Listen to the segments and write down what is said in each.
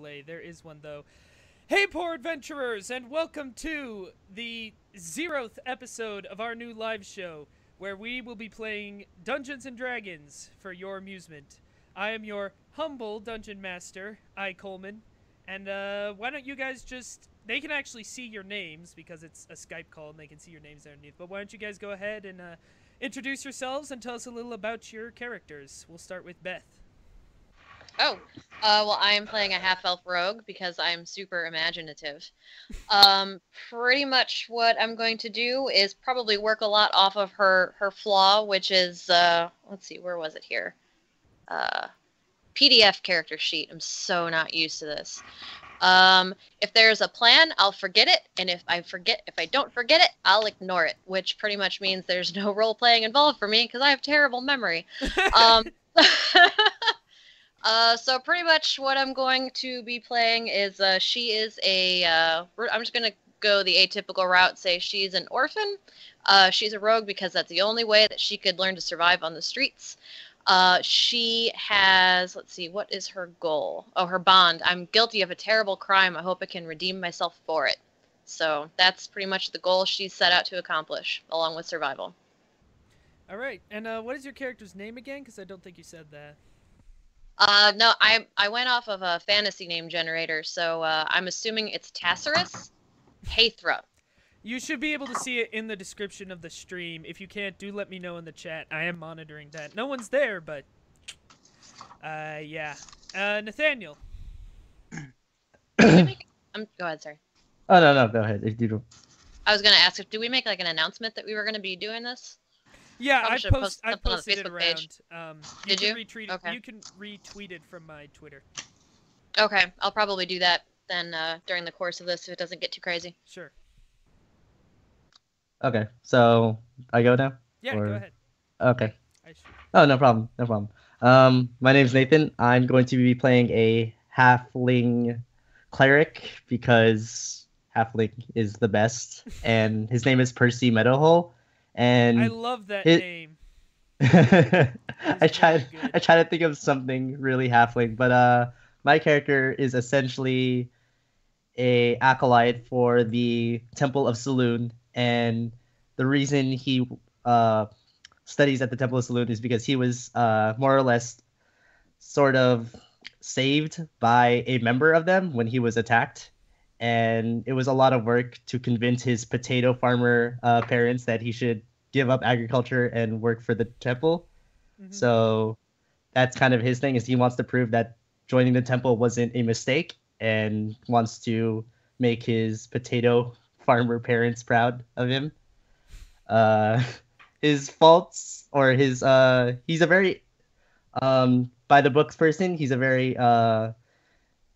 play. There is one, though. Hey, poor adventurers, and welcome to the 0th episode of our new live show, where we will be playing Dungeons & Dragons for your amusement. I am your humble dungeon master, Coleman, and why don't you guys just... They can actually see your names, because it's a Skype call, and they can see your names underneath, but why don't you guys go ahead and introduce yourselves and tell us a little about your characters. We'll start with Beth. Well, I am playing a half-elf rogue because I'm super imaginative. Pretty much what I'm going to do is probably work a lot off of her flaw, which is, let's see, where was it here? PDF character sheet. I'm so not used to this. If there's a plan, I'll forget it, and if I don't forget it, I'll ignore it, which pretty much means there's no role-playing involved for me because I have terrible memory. So pretty much what I'm going to be playing is, she is I'm just going to go the atypical route, say she's an orphan. She's a rogue because that's the only way that she could learn to survive on the streets. She has, let's see, what is her goal? Oh, her bond. I'm guilty of a terrible crime. I hope I can redeem myself for it. So that's pretty much the goal she's set out to accomplish, along with survival. All right, and what is your character's name again? Because I don't think you said that. No, I went off of a fantasy name generator, so I'm assuming it's Taseris, Heithyra. You should be able to see it in the description of the stream. If you can't, do let me know in the chat. I am monitoring that. No one's there, but yeah. Nathaniel. Go ahead, sorry. Oh, no, go ahead. If you do. I was going to ask, do we make like an announcement that we were going to be doing this? Yeah, I posted it around. Did you? Okay. You can retweet it from my Twitter. Okay, I'll probably do that then during the course of this if it doesn't get too crazy. Sure. Okay, so I go now? Yeah, go ahead. Okay. Oh, no problem. My name's Nathan. I'm going to be playing a halfling cleric because halfling is the best, and his name is Percy Meadowhole. And I love that name. I try to think of something really halfling, but my character is essentially a acolyte for the Temple of Saloon, and the reason he studies at the Temple of Saloon is because he was more or less sort of saved by a member of them when he was attacked. And it was a lot of work to convince his potato farmer parents that he should give up agriculture and work for the temple. Mm-hmm. So that's kind of his thing, is he wants to prove that joining the temple wasn't a mistake and wants to make his potato farmer parents proud of him. His faults, or his he's a very by the books person. He's a very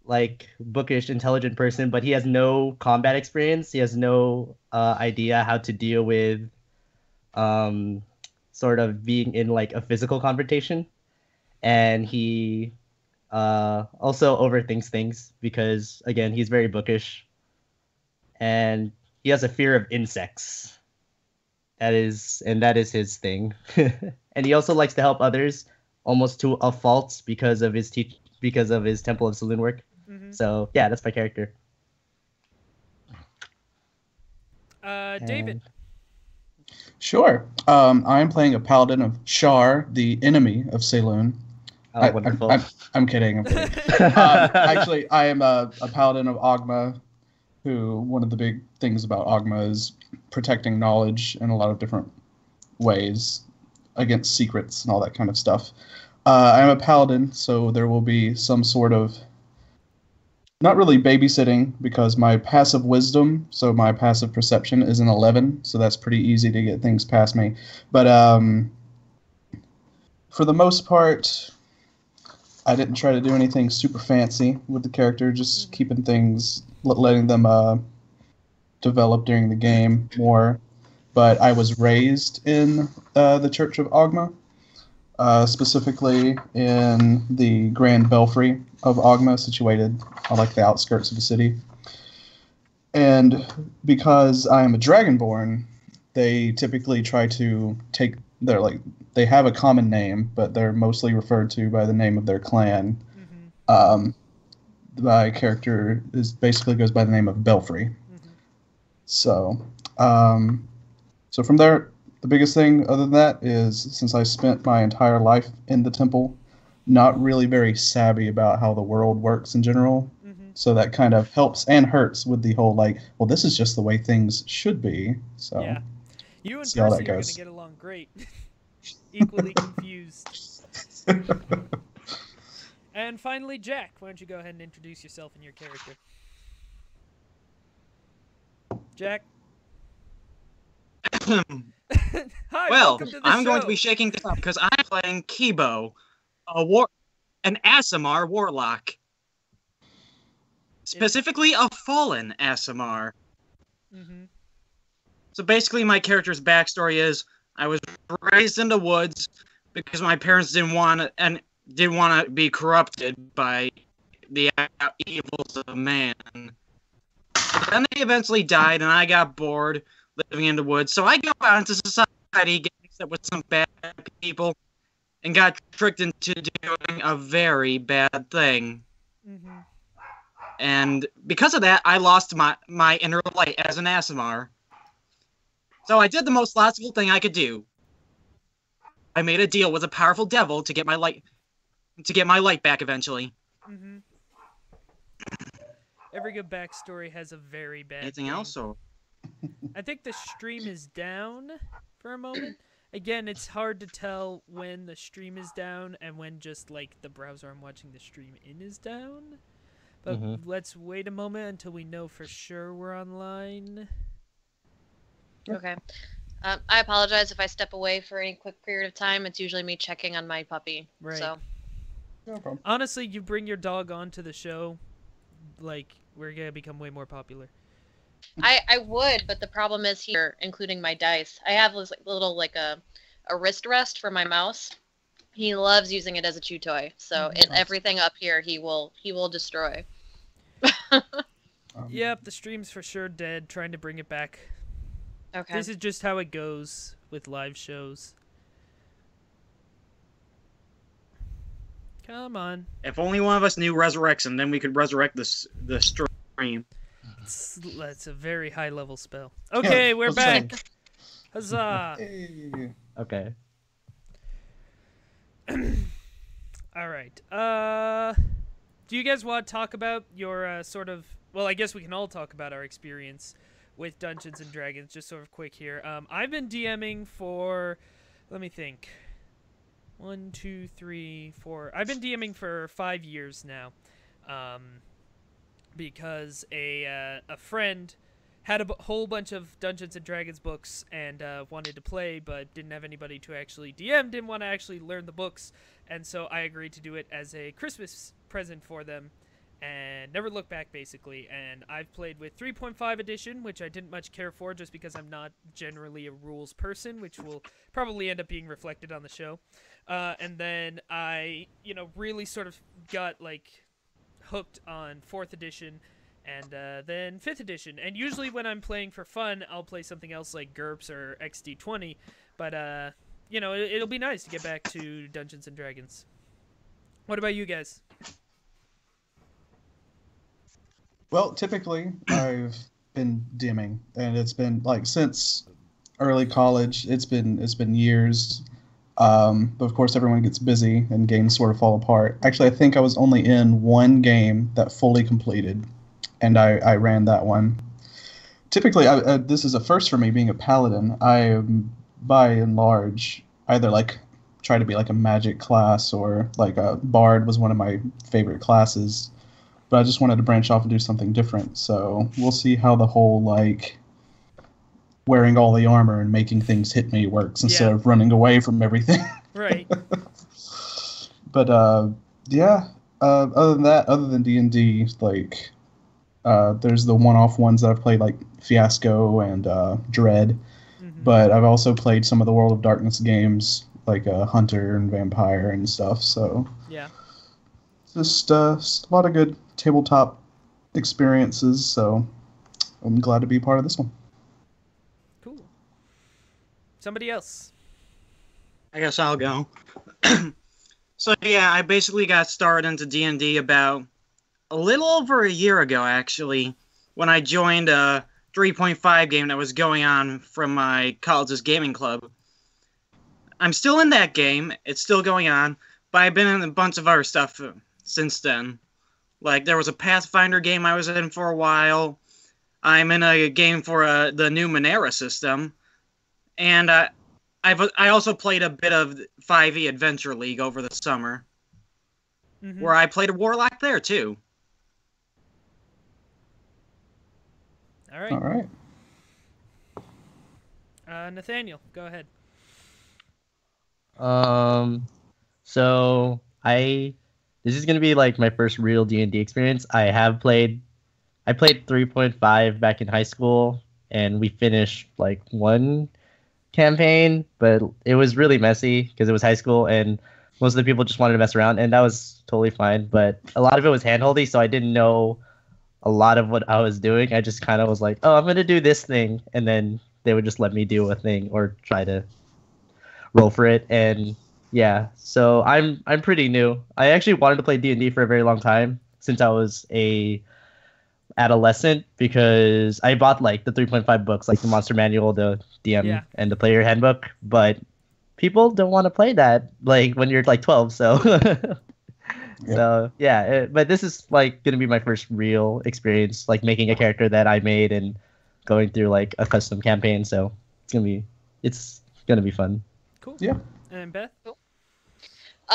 like bookish, intelligent person, but he has no combat experience. He has no idea how to deal with sort of being in like a physical confrontation, and he also overthinks things because, again, he's very bookish, and he has a fear of insects. That is his thing. And he also likes to help others, almost to a fault, because of his Temple of Saloon work. Mm-hmm. So yeah, that's my character. David. Sure. I'm playing a paladin of Shar, the enemy of Saloon. Oh, wonderful. I'm kidding. Actually, I am a paladin of Ogma, who one of the big things about Ogma is protecting knowledge in a lot of different ways against secrets and all that kind of stuff. I'm a paladin, so there will be some sort of, not really babysitting, because my passive wisdom, so my passive perception is an 11, so that's pretty easy to get things past me. But for the most part, I didn't try to do anything super fancy with the character, just keeping things, letting them develop during the game more. But I was raised in the Church of Ogma, specifically in the Grand Belfry of Ogma, situated on like the outskirts of the city. And because I am a Dragonborn, they typically try to take they have a common name, but they're mostly referred to by the name of their clan. Mm-hmm. my character is basically goes by the name of Belfry. Mm-hmm. So, so from there, the biggest thing other than that is since I spent my entire life in the temple, not really very savvy about how the world works in general. Mm-hmm. So that kind of helps and hurts with the whole like, well, this is just the way things should be. So yeah, you and see how Percy that are goes. gonna get along great. Equally confused. And finally, Jack, why don't you go ahead and introduce yourself and your character? Jack. Hi, Well, welcome to the I'm show. going to be shaking this up because I'm playing Kibo, an Aasimar Warlock. Specifically, a fallen Aasimar. Mm-hmm. So basically, my character's backstory is I was raised in the woods because my parents didn't want to be corrupted by the evils of man. But then they eventually died, and I got bored living in the woods. So I go out into society, get mixed up with some bad people, and got tricked into doing a very bad thing. Mm-hmm. And because of that, I lost my inner light as an Aasimar. So I did the most logical thing I could do. I made a deal with a powerful devil to get my light back eventually. Mm-hmm. Every good backstory has a very bad Anything thing. else, or? I think the stream is down for a moment. Again, it's hard to tell when the stream is down and when just like the browser I'm watching the stream in is down. But let's wait a moment until we know for sure we're online. Okay. I apologize if I step away for any quick period of time. It's usually me checking on my puppy. Right. So. No problem. Honestly, you bring your dog onto the show, like, we're gonna become way more popular. I would, but the problem is here, including my dice. I have this little a wrist rest for my mouse. He loves using it as a chew toy, so everything up here he will destroy. Yep, the stream's for sure dead. Trying to bring it back. Okay. This is just how it goes with live shows. Come on. If only one of us knew resurrection, then we could resurrect the stream. That's a very high level spell. Okay, Yeah, we're that's back. Huzzah! Hey. Okay. All right. Do you guys want to talk about your sort of? Well, I guess we can all talk about our experience with Dungeons and Dragons. Just sort of quick here. I've been DMing for. Let me think. 1, 2, 3, 4. I've been DMing for 5 years now. Because a friend had a whole bunch of Dungeons and Dragons books and wanted to play, but didn't have anybody to actually DM, didn't want to actually learn the books, and so I agreed to do it as a Christmas present for them, and never looked back, basically. And I've played with 3.5 edition, which I didn't much care for, just because I'm not generally a rules person, which will probably end up being reflected on the show. And then I, really sort of got, hooked on 4th edition, and then 5th edition. And usually when I'm playing for fun, I'll play something else like GURPS or XD20. But, it'll be nice to get back to Dungeons and Dragons. What about you guys? Well, typically, I've been DMing, and it's been since early college. It's been years. But of course, everyone gets busy, and games sort of fall apart. Actually, I think I was only in one game that fully completed, and I ran that one. Typically, this is a first for me being a paladin. I, by and large, either try to be a magic class or a bard was one of my favorite classes. But I just wanted to branch off and do something different. So we'll see how the whole wearing all the armor and making things hit me works instead of running away from everything. Right. But other than that, other than D&D, there's the one-off ones that I've played, like Fiasco and Dread. Mm-hmm. But I've also played some of the World of Darkness games, like Hunter and Vampire and stuff. So Yeah. just a lot of good tabletop experiences. So I'm glad to be part of this one. Cool. Somebody else. I guess I'll go. So yeah, I basically got started into D&D about a little over a year ago, actually, when I joined a 3.5 game that was going on from my college's gaming club. I'm still in that game. It's still going on, but I've been in a bunch of other stuff since then. Like, there was a Pathfinder game I was in for a while. I'm in a game for the new Monera system. And I also played a bit of 5e Adventure League over the summer, where I played a Warlock there, too. All right. All right. Nathaniel, go ahead. So this is gonna be like my first real D&D experience. I played 3.5 back in high school, and we finished like one campaign, but it was really messy because it was high school and most of the people just wanted to mess around, and that was totally fine. But a lot of it was handholdy, so I didn't know a lot of what I was doing. I just kind of was like, oh, I'm gonna do this thing, and then they would just let me do a thing or try to roll for it. And yeah, so I'm pretty new. I actually wanted to play D&D for a very long time since I was a adolescent, because I bought like the 3.5 books, like the Monster Manual, the DM, and the Player Handbook, but people don't want to play that like when you're like 12, so so yeah, but this is like gonna be my first real experience like making a character that I made and going through like a custom campaign, so it's gonna be fun. Cool. Yeah. And Beth? Cool.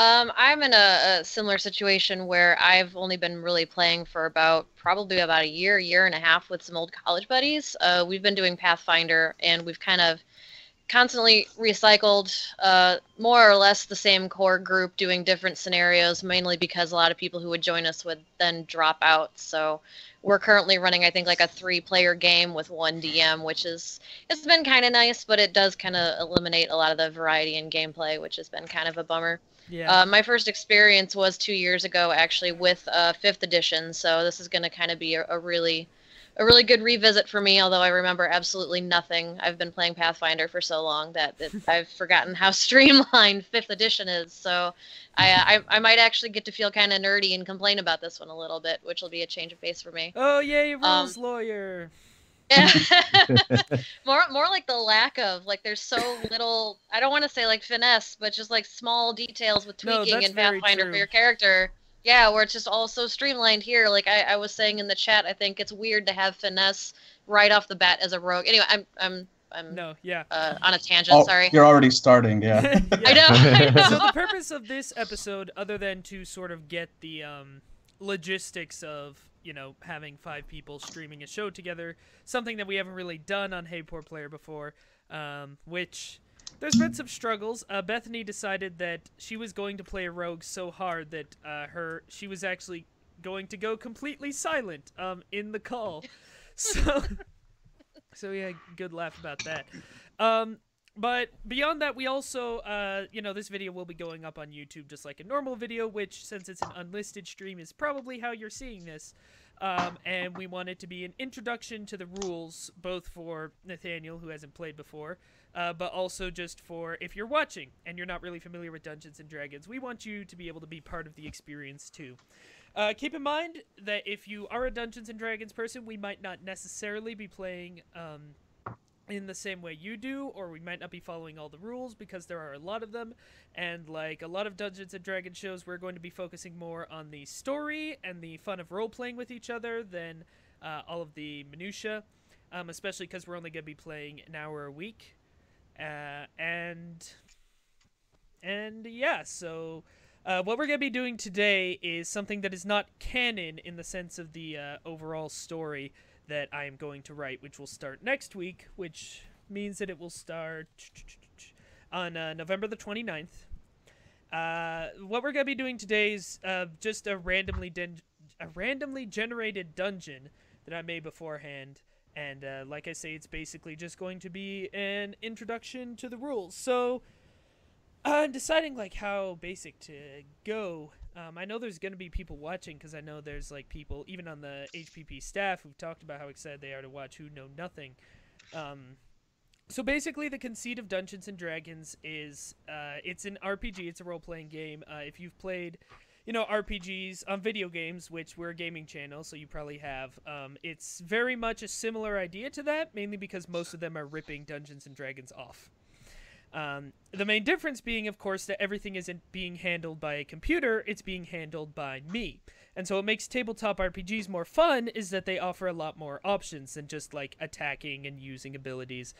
I'm in a similar situation where I've only been really playing for probably about a year and a half with some old college buddies. We've been doing Pathfinder, and we've kind of constantly recycled more or less the same core group doing different scenarios, mainly because a lot of people who would join us would then drop out. So we're currently running, I think, like a 3-player game with 1 DM, it's been kind of nice, but it does kind of eliminate a lot of the variety in gameplay, which has been kind of a bummer. Yeah. My first experience was 2 years ago, actually, with 5th edition, so this is going to kind of be a really good revisit for me, although I remember absolutely nothing. I've been playing Pathfinder for so long that I've forgotten how streamlined 5th edition is, so I might actually get to feel kind of nerdy and complain about this one a little bit, which will be a change of pace for me. Oh, yay, rules lawyer. Yeah. more like the lack of, like, there's so little, I don't want to say like finesse, but just like small details with tweaking in Pathfinder for your character. Yeah, where it's just all so streamlined here. Like I was saying in the chat, I think it's weird to have finesse right off the bat as a rogue. Anyway, I'm on a tangent. Sorry. You're already starting. Yeah. I know. So the purpose of this episode, other than to sort of get the logistics of having 5 people streaming a show together, something that we haven't really done on HeyPoorPlayer before, which there's been some struggles. Bethany decided that she was going to play a rogue so hard that she was actually going to go completely silent in the call. So yeah, good laugh about that. But beyond that, we also, this video will be going up on YouTube just like a normal video, which, since it's an unlisted stream, is probably how you're seeing this. And we want it to be an introduction to the rules, both for Nathaniel, who hasn't played before, but also just for if you're watching and you're not really familiar with Dungeons & Dragons, we want you to be able to be part of the experience too. Keep in mind that if you are a Dungeons & Dragons person, we might not necessarily be playing in the same way you do, or we might not be following all the rules because there are a lot of them, and like a lot of Dungeons & Dragons shows, we're going to be focusing more on the story and the fun of role-playing with each other than all of the minutia, especially because we're only going to be playing an hour a week. And yeah, so what we're going to be doing today is something that is not canon in the sense of the overall story that I am going to write, which will start next week, which means that it will start on November the 29th. What we're going to be doing today is just a randomly generated dungeon that I made beforehand. And like I say, it's basically just going to be an introduction to the rules. So I'm deciding like how basic to go. I know there's going to be people watching because I know there's like people even on the HPP staff who've talked about how excited they are to watch who know nothing. So basically the conceit of Dungeons & Dragons is it's an RPG, it's a role-playing game. If RPGs on video games, which we're a gaming channel, so you probably have. It's very much a similar idea to that, mainly because most of them are ripping Dungeons and Dragons off. The main difference being, of course, that everything isn't being handled by a computer, it's being handled by me. And so what makes tabletop RPGs more fun is that they offer a lot more options than just, like, attacking and using abilities,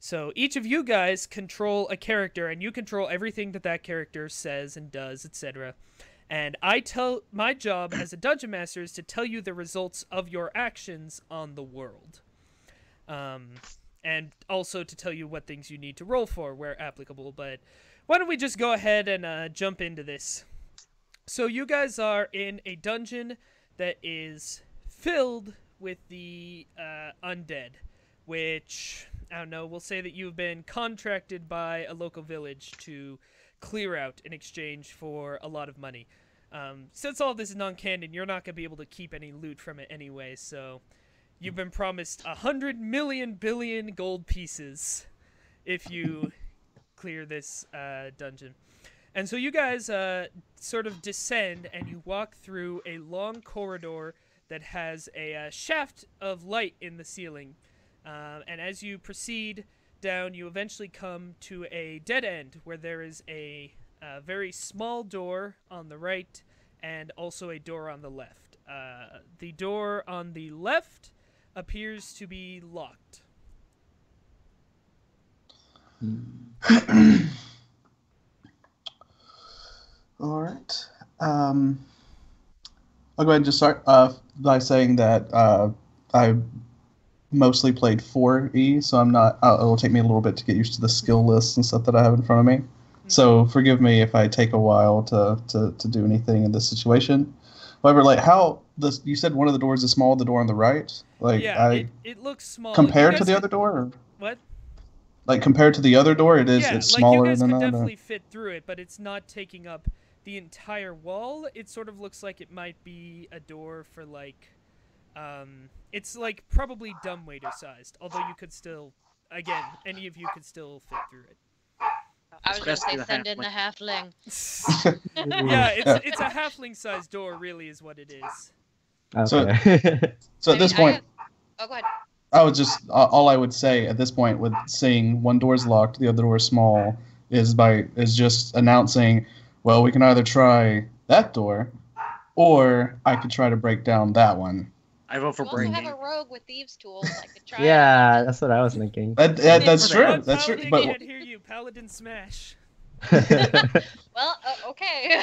so each of you guys control a character, and you control everything that character says and does, etc. And my job as a dungeon master is to tell you the results of your actions on the world. And also to tell you what things you need to roll for where applicable. But why don't we just go ahead and jump into this? So you guys are in a dungeon that is filled with the undead, which, I don't know, we'll say that you've been contracted by a local village to clear out in exchange for a lot of money. Since all this is non-canon, you're not going to be able to keep any loot from it anyway, so you've been promised 100 million billion gold pieces if you clear this dungeon. And so you guys sort of descend, and you walk through a long corridor that has a shaft of light in the ceiling. And as you proceed down, you eventually come to a dead end where there is a very small door on the right and also a door on the left. The door on the left appears to be locked. All right. I'll go ahead and just start by saying that I mostly played 4E, so I'm not. It'll take me a little bit to get used to the skill lists and stuff that I have in front of me. Mm-hmm. So forgive me if I take a while to do anything in this situation. However, like you said, one of the doors is small. The door on the right, like yeah, it looks small compared to the other door. Or? What? Like compared to the other door, it's smaller you guys than could that. Definitely fit through it, but it's not taking up the entire wall. It sort of looks like it might be a door for like, it's like probably dumbwaiter sized. Although you could still, again, any of you could still fit through it. I was going to say send in the halfling. Yeah, it's a halfling sized door, really, is what it is. Okay. So at this point, oh, go ahead. I would just all I would say at this point with seeing one door is locked, the other door is small, is just announcing, well, we can either try that door, or I could try to break down that one. I vote for breaking. We also have a rogue with thieves' tools. I could try. Yeah, that's what I was thinking. That's true. That's true. Paladin But can't hear you. Paladin smash. Well, okay.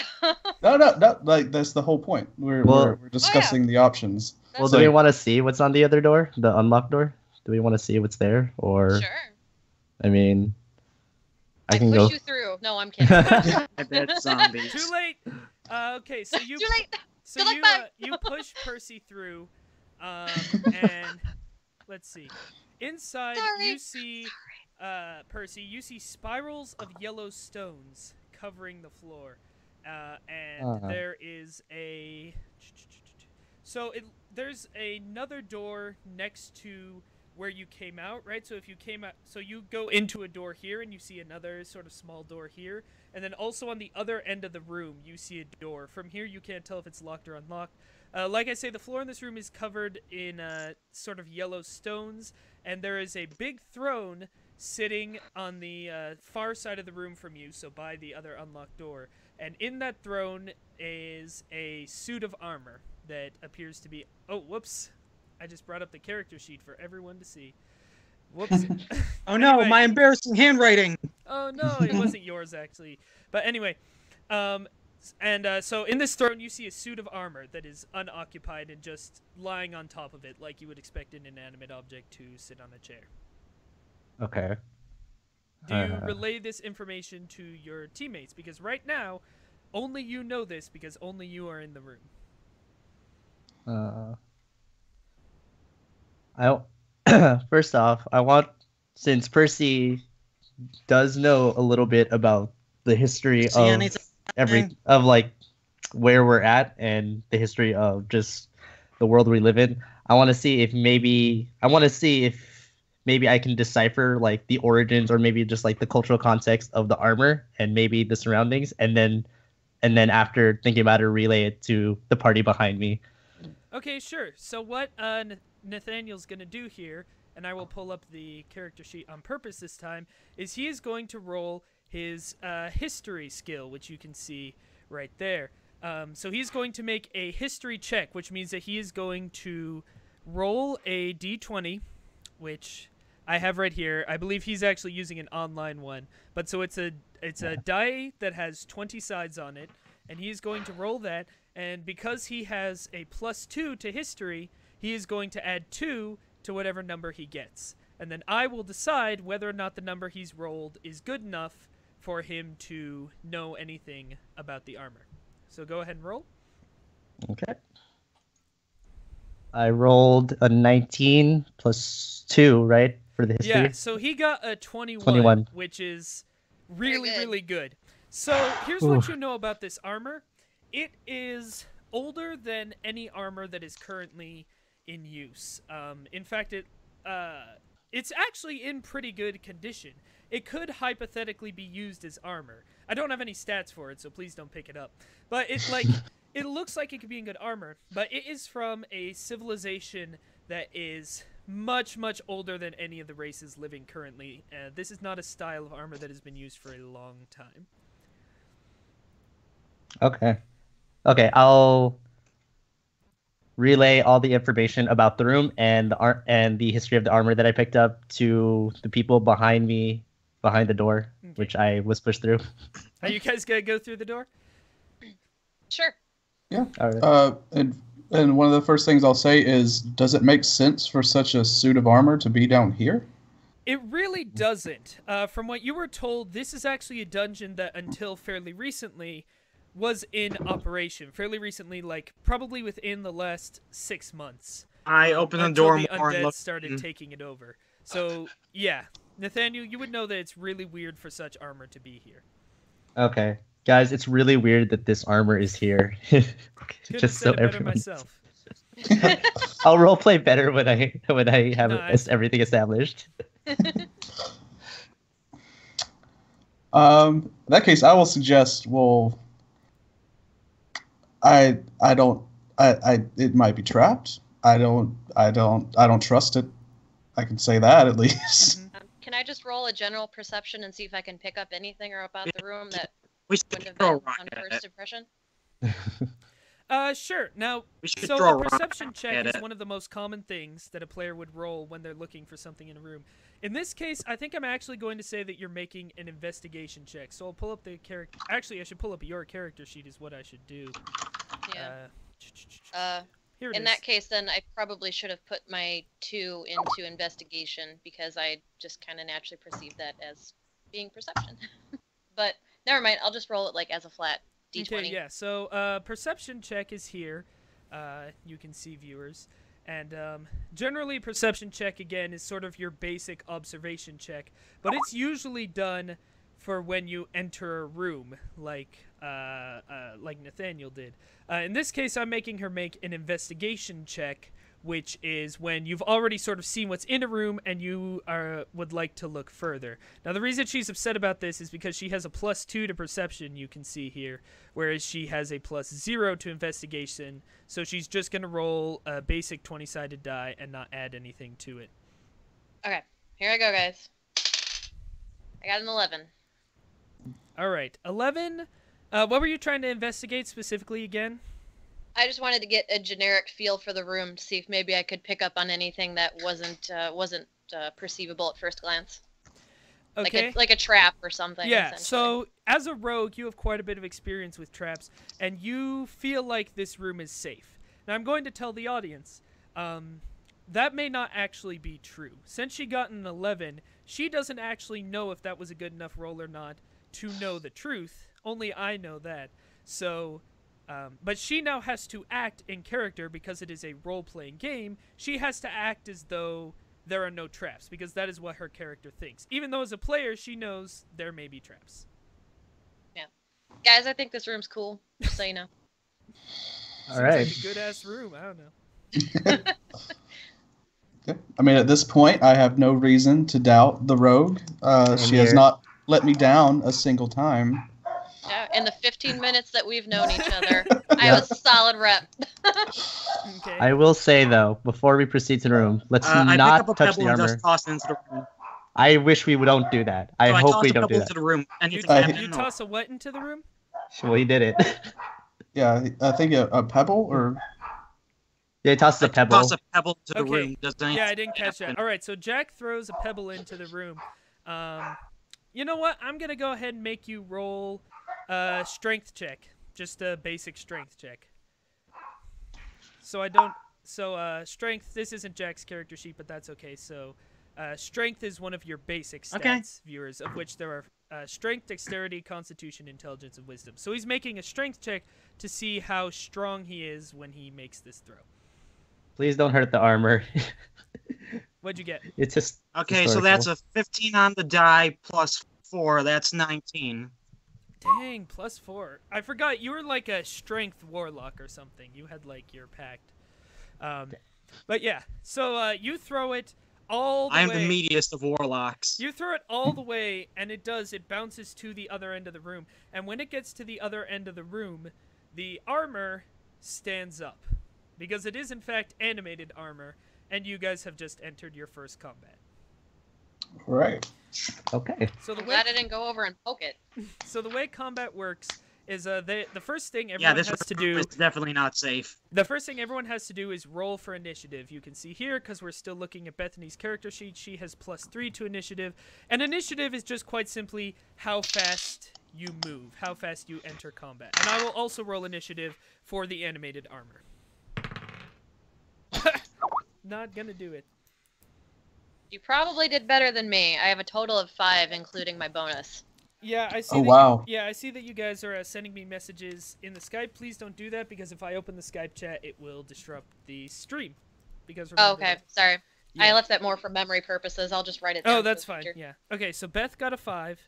no. Like that's the whole point. We're discussing the options. Well, do we want to see what's on the other door, the unlocked door? Do we want to see what's there, or? Sure. I mean, I can push go. You through. No, I'm kidding. I bet zombies. Too late. Okay, so you. Too late. So you push Percy through, and let's see. Inside, you see, Percy, you see spirals of yellow stones covering the floor, and there is a. So there's another door next to where you came out, right? So if you came out, so you go into a door here, and you see another sort of small door here, and then also on the other end of the room, you see a door. From here, you can't tell if it's locked or unlocked. Like I say, the floor in this room is covered in sort of yellow stones, and there is a big throne sitting on the far side of the room from you, so by the other unlocked door. And in that throne is a suit of armor that appears to be... Oh, whoops. I just brought up the character sheet for everyone to see. Whoops. Oh no, anyway. My embarrassing handwriting. Oh no, it wasn't yours actually. But anyway, so in this throne you see a suit of armor that is unoccupied and just lying on top of it, like you would expect an inanimate object to sit on a chair. Okay. Do you relay this information to your teammates? Because right now, only you know this because only you are in the room. First off, I want, since Percy does know a little bit about the history of like where we're at and the history of just the world we live in, I want to see if maybe I can decipher like the origins or maybe just like the cultural context of the armor and maybe the surroundings, and then and then after thinking about it, relay it to the party behind me. Okay, sure. So what Nathaniel's going to do here, and I will pull up the character sheet on purpose this time, is he is going to roll his history skill, which you can see right there. So he's going to make a history check, which means that he is going to roll a d20, which I have right here. I believe he's actually using an online one. But so it's a die that has 20 sides on it, and he's going to roll that. And because he has a +2 to history, he is going to add 2 to whatever number he gets. And then I will decide whether or not the number he's rolled is good enough for him to know anything about the armor. So go ahead and roll. Okay. I rolled a 19 plus 2, right? For the history? Yeah, so he got a 21. Which is really good. So here's what you know about this armor. It is older than any armor that is currently in use. In fact, it's actually in pretty good condition. It could hypothetically be used as armor. I don't have any stats for it, so please don't pick it up. But it looks like it could be in good armor, but it is from a civilization that is much older than any of the races living currently. This is not a style of armor that has been used for a long time. Okay, I'll relay all the information about the room and the history of the armor that I picked up to the people behind me, behind the door, which I was pushed through. Are you guys gonna go through the door? Sure. Yeah. All right. And one of the first things I'll say is, does it make sense for such a suit of armor to be down here? It really doesn't. From what you were told, this is actually a dungeon that until fairly recently was in operation. Fairly recently, like probably within the last 6 months. I opened the door the more and undead looked. started taking it over. So yeah, Nathaniel, you would know that it's really weird for such armor to be here. Okay, guys, it's really weird that this armor is here. Just so everyone. Myself. I'll roleplay better when I have everything established. In that case, I will suggest. Well, it might be trapped. I don't trust it. I can say that at least. Can I just roll a general perception and see if I can pick up anything or about the room that We would should have throw a been rock on at first it. impression? Sure. Now, We should so throw a a rock perception check at is it. one of the most common things that a player would roll when they're looking for something in a room. In this case, I think I'm actually going to say that you're making an investigation check. So I'll pull up the character. Actually, I should pull up your character sheet is what I should do. Yeah. Here it In is. that case, then I probably should have put my 2 into investigation because I just kind of naturally perceived that as being perception. But never mind. I'll just roll it like as a flat d20. Okay, yeah. So perception check is here. You can see viewers. And generally, perception check, again, is sort of your basic observation check. But it's usually done for when you enter a room, like Nathaniel did. In this case, I'm making her make an investigation check, which is when you've already sort of seen what's in a room and you would like to look further. Now, the reason she's upset about this is because she has a +2 to perception, you can see here, whereas she has a +0 to investigation, so she's just going to roll a basic 20-sided die and not add anything to it. Okay, here I go, guys. I got an 11. All right, 11. What were you trying to investigate specifically again? I just wanted to get a generic feel for the room to see if maybe I could pick up on anything that wasn't perceivable at first glance. Okay. Like a trap or something. Yeah, so as a rogue, you have quite a bit of experience with traps, and you feel like this room is safe. Now, I'm going to tell the audience, that may not actually be true. Since she got an 11, she doesn't actually know if that was a good enough roll or not to know the truth. Only I know that. So, but she now has to act in character because it is a role-playing game. She has to act as though there are no traps, because that is what her character thinks. Even though as a player, she knows there may be traps. Yeah. Guys, I think this room's cool, just so you know. All right. Seems like a good-ass room. I don't know. Yeah. I mean, at this point, I have no reason to doubt the rogue. She has not let me down a single time. Yeah, in the 15 minutes that we've known each other, I have a solid rep. Okay. I will say though, before we proceed to the room, let's I pick not up a touch pebble the and armor. just toss it into the room. I wish we don't do that. I So hope toss we a don't do pebble that. into the room. And You, it's you toss a what into the room? Well, he did it. Yeah, I think a pebble or Yeah, he tosses a pebble. Toss a pebble into the Okay. room. Does anything Yeah, I didn't catch that. happen? All right, so Jack throws a pebble into the room. You know what? I'm gonna go ahead and make you roll a strength check, just a basic strength check. So I don't. So strength. This isn't Jack's character sheet, but that's okay. So strength is one of your basic stats, Okay. viewers, of which there are strength, dexterity, constitution, intelligence, and wisdom. So he's making a strength check to see how strong he is when he makes this throw. Please don't hurt the armor. What'd you get? It's just Okay, so that's a 15 on the die plus 4. That's 19. Dang, plus 4. I forgot you were like a strength warlock or something. You had like your pact. But yeah, so you throw it all the way. I'm the meatiest of warlocks. You throw it all the way, and it bounces to the other end of the room. And when it gets to the other end of the room, the armor stands up. Because it is, in fact, animated armor, and you guys have just entered your first combat. right. okay. So the I'm way, glad I didn't go over and poke it. so the way combat works is the first thing Yeah, everyone this has to room do. is definitely not safe. The first thing everyone has to do is roll for initiative. You can see here, because we're still looking at Bethany's character sheet, she has +3 to initiative. And initiative is just quite simply how fast you move, how fast you enter combat. And I will also roll initiative for the animated armor. Not gonna do it. You probably did better than me. I have a total of 5, including my bonus. Yeah, I see. Oh, that wow. I see that you guys are sending me messages in the Skype. Please don't do that, because if I open the Skype chat, it will disrupt the stream. Because Oh, remember okay. that- Sorry. Yeah. I left that more for memory purposes. I'll just write it down. Oh, for that's the fine. future. Yeah. Okay, so Beth got a 5.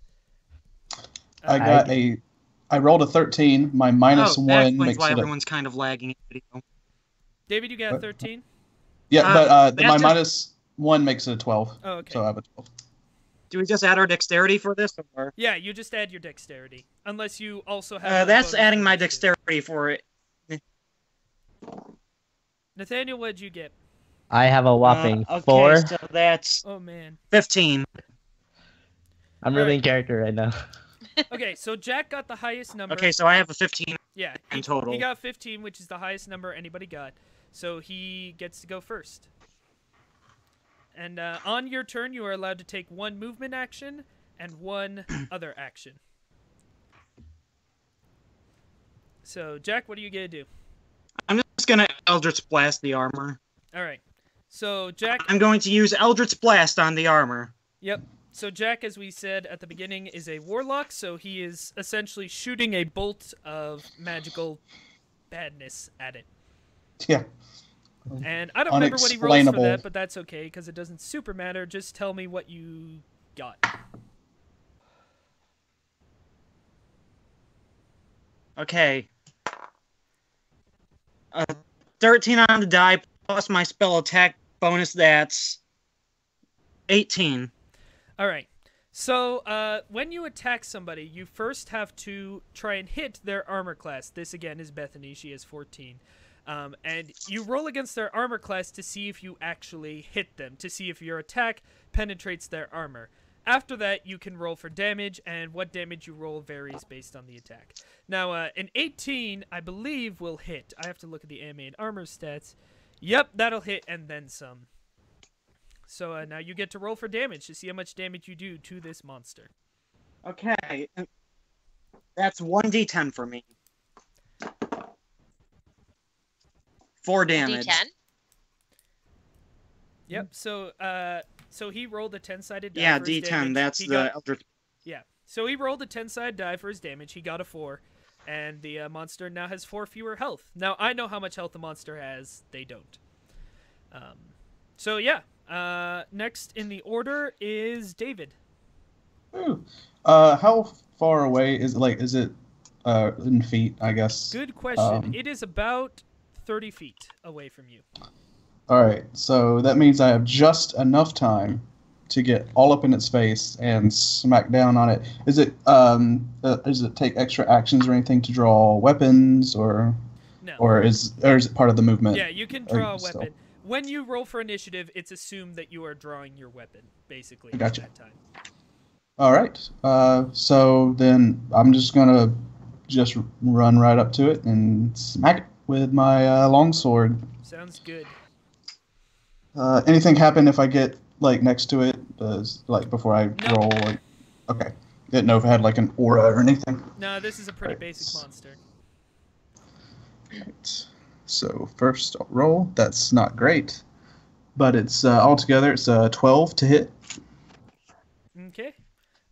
I rolled a 13. My minus that 1 explains makes why it a... everyone's kind of lagging in video. David, you got a 13? Yeah, but that's my just- minus 1 makes it a 12. Oh, okay. So I have a 12. Do we just add our dexterity for this? Or? Yeah, you just add your dexterity. Unless you also have... a That's bonus adding for my initiative. dexterity for it. Nathaniel, what'd you get? I have a whopping Okay, 4. so that's Oh, man. 15. I'm really in character right now. Okay, so Jack got the highest number. Okay, so I have a 15 Yeah, in total. He got 15, which is the highest number anybody got. So he gets to go first. And on your turn, you are allowed to take 1 movement action and 1 other action. So, Jack, what are you going to do? I'm just going to Eldritch Blast the armor. All right. So, Jack... I'm going to use Eldritch Blast on the armor. Yep. So Jack, as we said at the beginning, is a warlock, so he is essentially shooting a bolt of magical badness at it. Yeah. And I don't remember what he rolls for Unexplainable. that, but that's okay, because it doesn't super matter. Just tell me what you got. Okay. 13 on the die, plus my spell attack bonus, that's 18. All right. So when you attack somebody, you first have to try and hit their armor class. This, again, is Bethany. She has 14. And you roll against their armor class to see if you actually hit them, to see if your attack penetrates their armor. After that, you can roll for damage, and what damage you roll varies based on the attack. Now, an 18, I believe, will hit. I have to look at the animated armor stats. Yep, that'll hit, and then some. So now you get to roll for damage to see how much damage you do to this monster. Okay. That's 1d10 for me. 4 damage. D10? Yep. So so he rolled a 10-sided die. Yeah, for his d10. damage. That's He the got- Eldritch. Yeah. So he rolled a 10-sided die for his damage. He got a 4, and the monster now has 4 fewer health. Now I know how much health the monster has. They don't. So yeah. Next in the order is David. Ooh. How far away is it? Like, is it in feet? I guess. Good question. It is about 30 feet away from you. All right. So that means I have just enough time to get all up in its face and smack down on it. Does it take extra actions or anything to draw weapons, or No. or is it part of the movement? Yeah, you can draw a weapon. When you roll for initiative, it's assumed that you are drawing your weapon, basically, Gotcha. at that time. All right. So then I'm just gonna run right up to it and smack it with my longsword. Sounds good. Anything happen if I get like next to it? Like before I roll? Like, okay. Didn't know if it had like an aura or anything. No, this is a pretty basic monster. Right. So first I'll roll. That's not great, but it's altogether it's 12 to hit. Okay.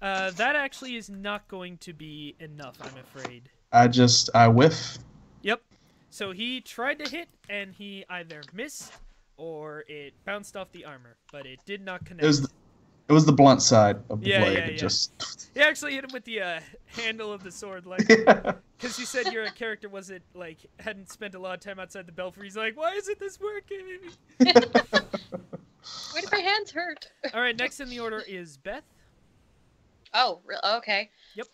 That actually is not going to be enough, I'm afraid. I whiff. Yep. So he tried to hit, and he either missed or it bounced off the armor, but it did not connect. It was the blunt side of the blade. Yeah. It just. He actually hit him with the handle of the sword, like, because you said your character hadn't spent a lot of time outside the Belfry. He's like, why isn't this working? Why do my hands hurt? All right, next in the order is Beth. Oh, okay. Yep.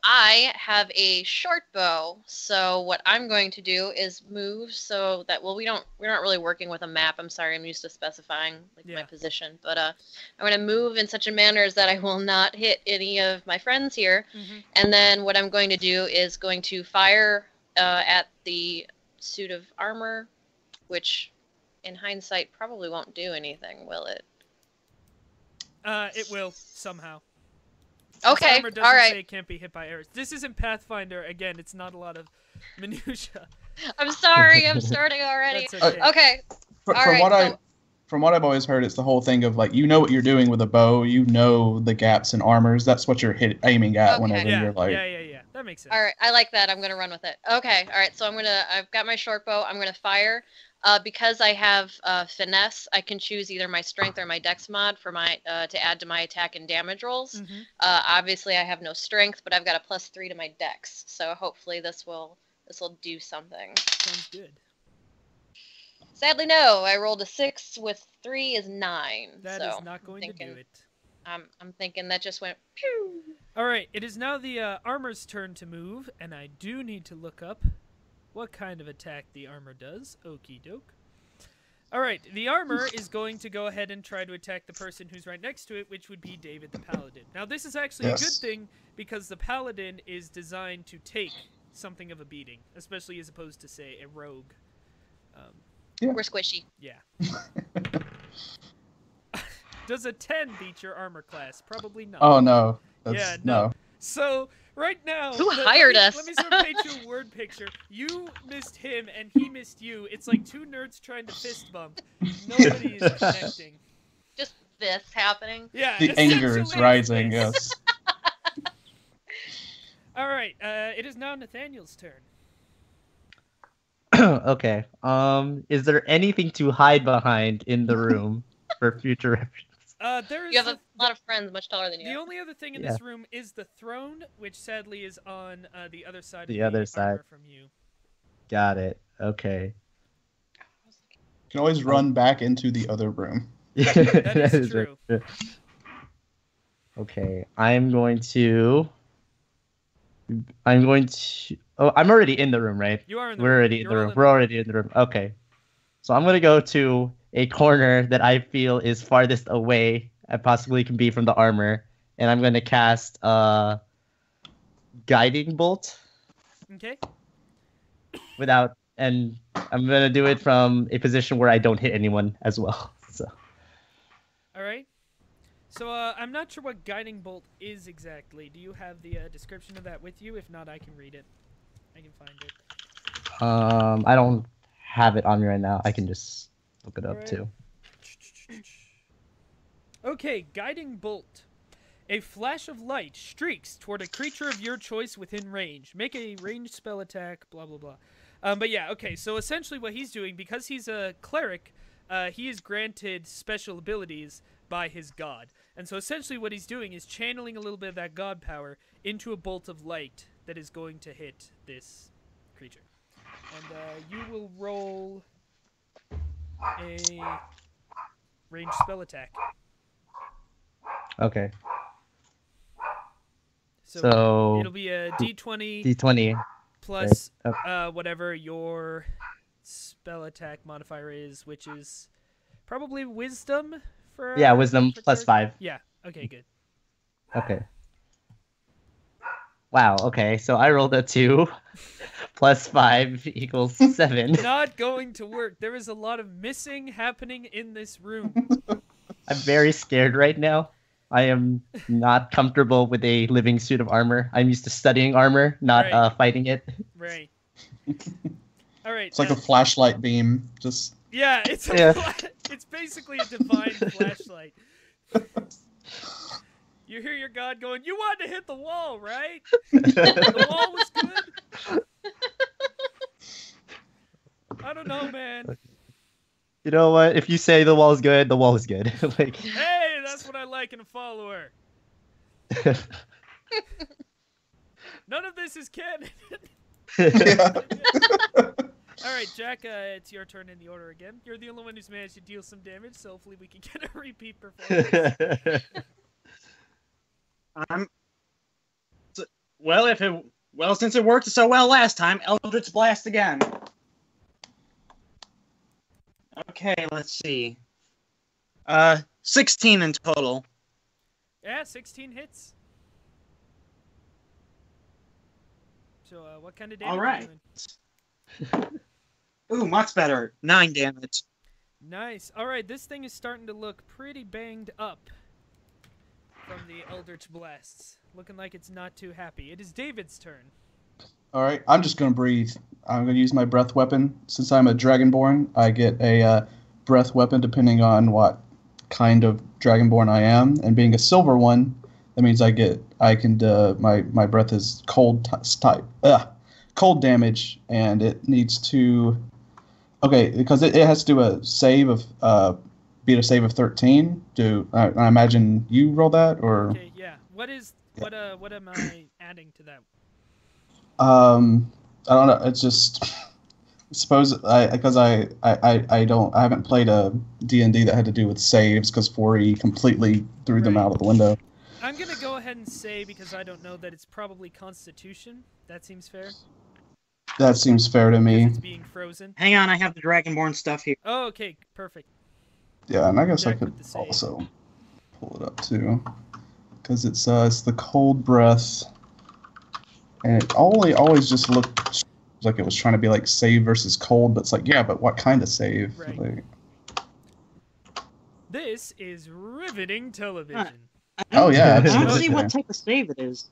I have a short bow, so what I'm going to do is move so that we're not really working with a map. I'm sorry, I'm used to specifying my position, but I'm going to move in such a manner as that I will not hit any of my friends here. Mm-hmm. And then what I'm going to do is going to fire at the suit of armor, which in hindsight probably won't do anything, will it? It will somehow. Okay, Armor doesn't all right. say it can't be hit by arrows. This isn't Pathfinder. Again, it's not a lot of minutia. I'm sorry, I'm starting already. That's okay. Okay. From what I've always heard, it's the whole thing of like, you know what you're doing with a bow, you know the gaps in armors. That's what you're aiming at whenever you're like. Yeah. That makes sense. All right, I like that. I'm gonna run with it. Okay. All right. So I've got my short bow. I'm gonna fire. Because I have finesse, I can choose either my strength or my dex mod for my to add to my attack and damage rolls. Mm-hmm. Obviously, I have no strength, but I've got a +3 to my dex. So hopefully this will do something. Sounds good. Sadly, no. I rolled a 6 with 3 is 9. That so is not going to do it. I'm thinking that just went pew. All right, it is now the armor's turn to move, and I do need to look up what kind of attack the armor does. Okie doke. All right, the armor is going to go ahead and try to attack the person who's right next to it, which would be David the Paladin. Now, this is actually a good thing because the Paladin is designed to take something of a beating, especially as opposed to, say, a rogue. We're squishy. Yeah. Does a 10 beat your armor class? Probably not. Oh, no. No. So, right now... Who hired us? Let me sort of paint you a word picture. You missed him, and he missed you. It's like two nerds trying to fist bump. Nobody is connecting. Just this happening? Yeah. The anger is rising, yes. All right. It is now Nathaniel's turn. Okay. Is there anything to hide behind in the room for future reference? You have a lot of friends much taller than you. The only other thing in this room is the throne, which sadly is on the other side the of other the side armor from you. Got it. Okay. You can always run back into the other room. That is true. Okay, I'm going to. Oh, I'm already in the room, right? You are in the We're room. already in the room. We're already in the room. Okay. So I'm going to go to a corner that I feel is farthest away I possibly can be from the armor. And I'm going to cast Guiding Bolt. Okay. And I'm going to do it from a position where I don't hit anyone as well. So. All right. So I'm not sure what Guiding Bolt is exactly. Do you have the description of that with you? If not, I can read it. I can find it. I don't have it on me right now. I can just look it up Alright. too. Okay, Guiding Bolt. A flash of light streaks toward a creature of your choice within range. Make a ranged spell attack, blah, blah, blah. But yeah, okay, so essentially what he's doing, because he's a cleric, he is granted special abilities by his god. And so essentially what he's doing is channeling a little bit of that god power into a bolt of light that is going to hit this creature. And you will roll a ranged spell attack. Okay. So, So it'll be a D20 D20 plus right. whatever your spell attack modifier is, which is probably wisdom for Yeah, wisdom for plus character? 5. Yeah. Okay, good. Okay. Wow. Okay. So I rolled a 2 plus 5 equals 7. Not going to work. There is a lot of missing happening in this room. I'm very scared right now. I am not comfortable with a living suit of armor. I'm used to studying armor, not Right. Fighting it. Right. All right. It's like a flashlight beam. Just Yeah, it's a Yeah. it's basically a divine flashlight. You hear your god going, "You wanted to hit the wall, right? The wall was good." I don't know, man. You know what? If you say the wall's good, the wall is good. Like, Hey, that's what I like in a follower. None of this is canon. yeah. All right, Jack, it's your turn in the order again. You're the only one who's managed to deal some damage, so hopefully we can get a repeat performance. Since it worked so well last time, Eldritch Blast again. Okay, let's see. 16 in total. Yeah, 16 hits. So, what kind of damage All are you right. doing? Ooh, much better. 9 damage. Nice. All right, this thing is starting to look pretty banged up from the Eldritch Blasts. Looking like it's not too happy. It is David's turn. All right. I'm just gonna breathe. I'm gonna use my breath weapon. Since I'm a Dragonborn, I get a breath weapon depending on what kind of Dragonborn I am. And being a silver one, that means my breath is cold cold damage, and it needs to. Okay, because it has to do a save of beat a save of 13. I imagine you roll that, or Okay, yeah. What am I adding to that? I don't know. It's just I haven't played a D&D that had to do with saves because 4E completely threw them out of the window. I'm gonna go ahead and say, because I don't know, that it's probably Constitution. That seems fair. That seems fair to me. It's being frozen. Hang on, I have the Dragonborn stuff here. Oh, okay, perfect. Yeah, and I guess Jack I could with the save. also pull it up too, because it's the cold breath, and it always just looked like it was trying to be like save versus cold, but it's like, yeah, but what kind of save? Right. Like, This is riveting television. oh yeah, I don't absolutely. see what type of save it is.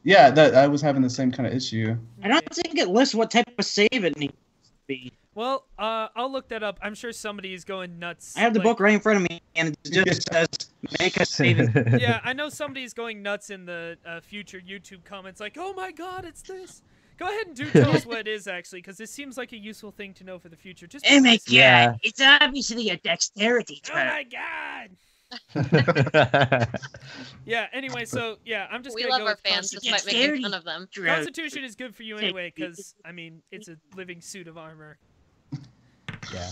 Yeah, that I was having the same kind of issue. I don't think it lists what type of save it needs to be. Well, I'll look that up. I'm sure somebody is going nuts. I have the like- book right in front of me, and it just says, make a saving. Yeah, I know somebody's going nuts in the future YouTube comments like, oh my god, it's this. Go ahead and tell us what it is, actually, because this seems like a useful thing to know for the future. Just Yeah. It's obviously a dexterity Oh my god! Yeah, anyway, so, yeah, I'm just We gonna love go our with fans Constitution. despite making fun of them. Constitution is good for you anyway, because, I mean, it's a living suit of armor. Yeah.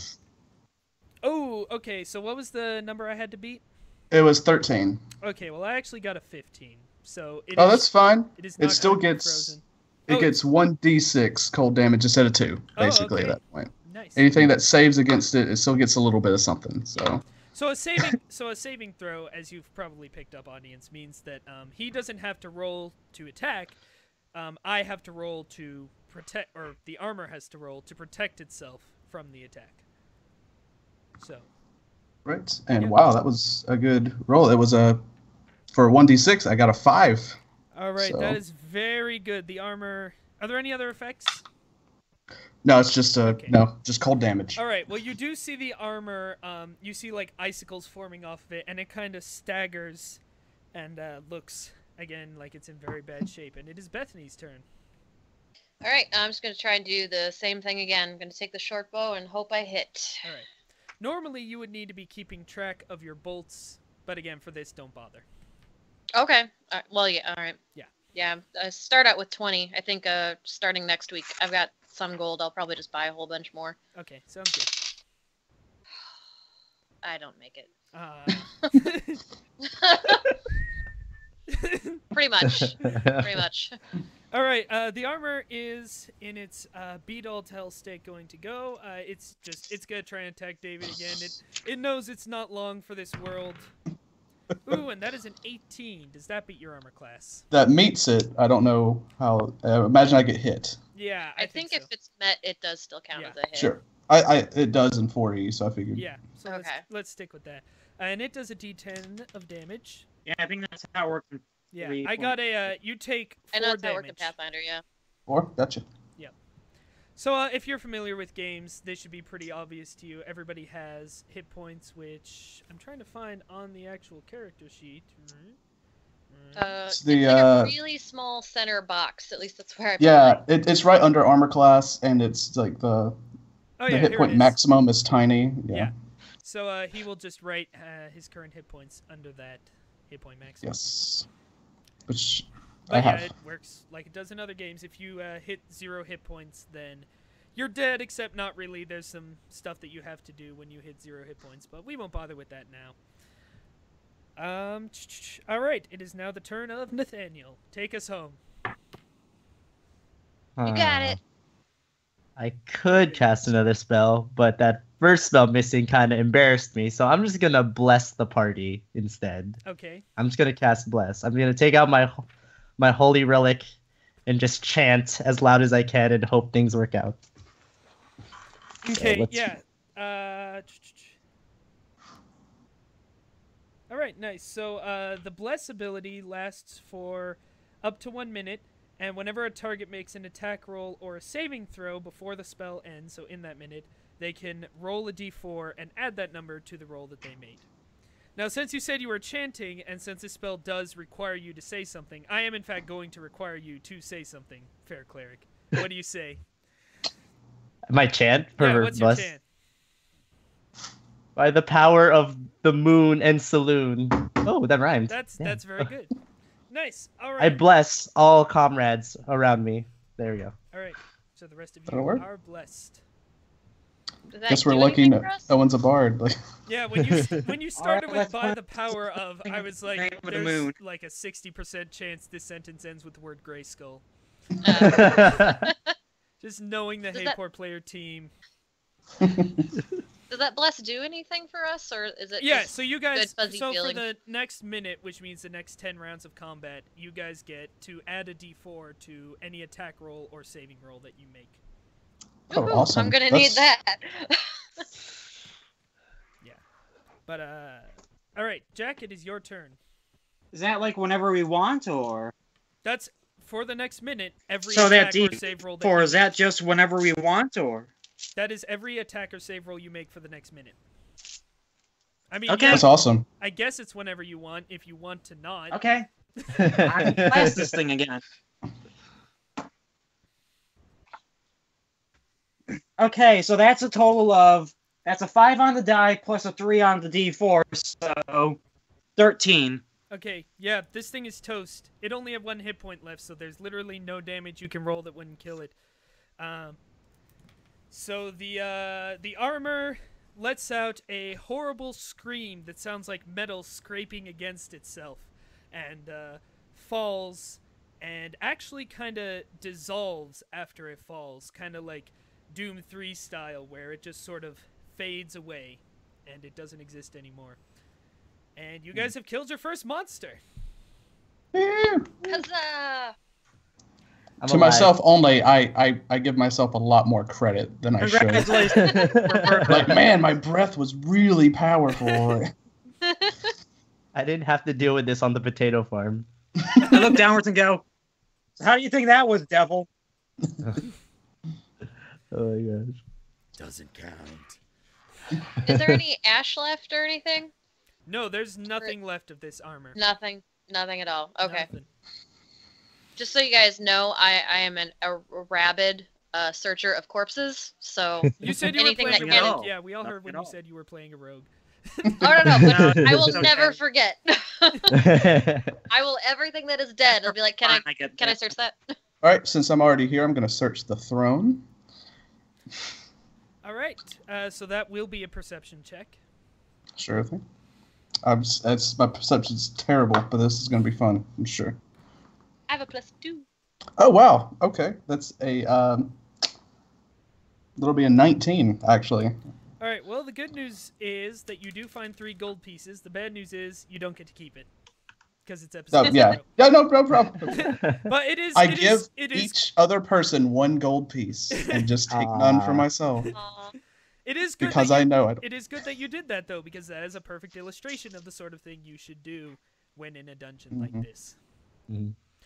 Oh, okay, so what was the number I had to beat? It was 13. Okay, well, I actually got a 15, so it Oh, is- that's fine. It is It not still going to be gets frozen. it Oh, gets 1d6 cold damage instead of 2, Oh, basically okay. at that point. Nice. Anything that saves against it, it still gets a little bit of something. So So a saving throw, as you've probably picked up, audience, means that he doesn't have to roll to attack. I have to roll to protect, or the armor has to roll to protect itself from the attack. So. right, and Yeah. wow, that was a good roll. It was for 1d6, I got a 5. All right, So- that is very good. The armor. Are there any other effects? No, it's just Okay. just cold damage. All right. Well, you do see the armor. You see like icicles forming off of it, and it kind of staggers, and looks again like it's in very bad shape. And it is Bethany's turn. All right, I'm just going to try and do the same thing again. I'm going to take the short bow and hope I hit. All right. Normally, you would need to be keeping track of your bolts, but again, for this, don't bother. Okay. Well, yeah, all right. Yeah. Yeah, start out with 20. I think starting next week, I've got some gold. I'll probably just buy a whole bunch more. Okay, sounds good. I don't make it. Pretty much. Pretty much. All right, the armor is in its beat all tell state going to go. It's gonna try and attack David again. It knows it's not long for this world. Ooh, and that is an 18. Does that beat your armor class? That meets it. I don't know how. Imagine I get hit. Yeah, I think so. if it's met, it does still count as a hit. Sure. It does in 4E, so I figured. Yeah, so Okay. let's stick with that. And it does a D10 of damage. Yeah, I think that's how it works. Yeah, I got a, you take 4 I know it's how it damage. worked in Pathfinder, yeah. Or gotcha. So if you're familiar with games, this should be pretty obvious to you. Everybody has hit points, which I'm trying to find on the actual character sheet. It's the, like a really small center box. At least that's where I Yeah, it's right under armor class, and it's like the hit point maximum is tiny. Yeah. So he will just write his current hit points under that hit point maximum. Yes. Which But I yeah, have. it works like it does in other games. If you hit 0 hit points, then you're dead, except not really. There's some stuff that you have to do when you hit 0 hit points, but we won't bother with that now. All right, it is now the turn of Nathaniel. Take us home. You got it. I could cast another spell, but that first spell missing kind of embarrassed me, so I'm just gonna bless the party instead. Okay. I'm just gonna cast bless. I'm gonna take out my holy relic and just chant as loud as I can and hope things work out. Okay, let's- yeah. All right, nice. So the bless ability lasts for up to 1 minute, and whenever a target makes an attack roll or a saving throw before the spell ends, so in that minute, they can roll a d4 and add that number to the roll that they made. Now, since you said you were chanting, and since this spell does require you to say something, I am in fact going to require you to say something, Fair Cleric. What do you say? My chant for Yeah, what's your bless? chant? By the power of the moon and saloon. Oh, that rhymed. That's Yeah. very good. Nice. All right. I bless all comrades around me. There we go. All right. So the rest of That'll you work. are blessed. Does that Guess we're do lucky anything for us? no one's a bard. Like, Yeah, when you started with let's by put the power of, I was like, name of the there's moon. like a 60% chance this sentence ends with the word gray skull. Just knowing the Does Hey that- Poor Player team. Does that bless do anything for us, or is it Yeah, just so you guys, good fuzzy so feeling? for the next minute, which means the next 10 rounds of combat, you guys get to add a d4 to any attack roll or saving roll that you make. oh, Woohoo, awesome. I'm gonna need that. But, all right, Jack, it is your turn. Is that like whenever we want, or? That's for the next minute, every So that attack or save roll that D4, you is that just whenever we want, or? That is every attack or save roll you make for the next minute. I mean, Okay. yeah, That's awesome. I guess it's whenever you want, if you want to not. Okay. I can blast this thing again. Okay, so that's a total of, that's a 5 on the die plus a 3 on the D4, so 13. Okay, yeah, this thing is toast. It only had 1 hit point left, so there's literally no damage you can roll that wouldn't kill it. So the armor lets out a horrible scream that sounds like metal scraping against itself, and falls, and actually kind of dissolves after it falls, kind of like Doom 3 style, where it just sort of fades away, and it doesn't exist anymore. And you guys have killed your first monster. Huzzah! I'm To alive. myself only, I give myself a lot more credit than I should. Congratulations. Like, man, my breath was really powerful. I didn't have to deal with this on the potato farm. I look downwards and go, so how do you think that was, devil? Oh my gosh. Doesn't count. Is there any ash left or anything? No, there's nothing left of this armor. Nothing. Nothing at all. Okay. Nothing. Just so you guys know, I am a rabid searcher of corpses. So You said you were Anything playing a that rogue. can- Yeah, we all heard Nothing when at you all. said you were playing a rogue. oh no, but I will It's never okay. forget. I will everything that is dead. I'll be like, can I search that? All right, since I'm already here, I'm going to search the throne. All right, so that will be a perception check. Sure thing. My perception's terrible, but this is gonna be fun, I'm sure. I have a +2. Oh wow. Okay, that's a that'll be a 19 actually. All right. Well, the good news is that you do find 3 gold pieces. The bad news is you don't get to keep it because it's episode 0. Yeah, no problem. But it is. I give each other person 1 gold piece and just take none for myself. It is good because I know it. It is good that you did that though, because that is a perfect illustration of the sort of thing you should do when in a dungeon like this.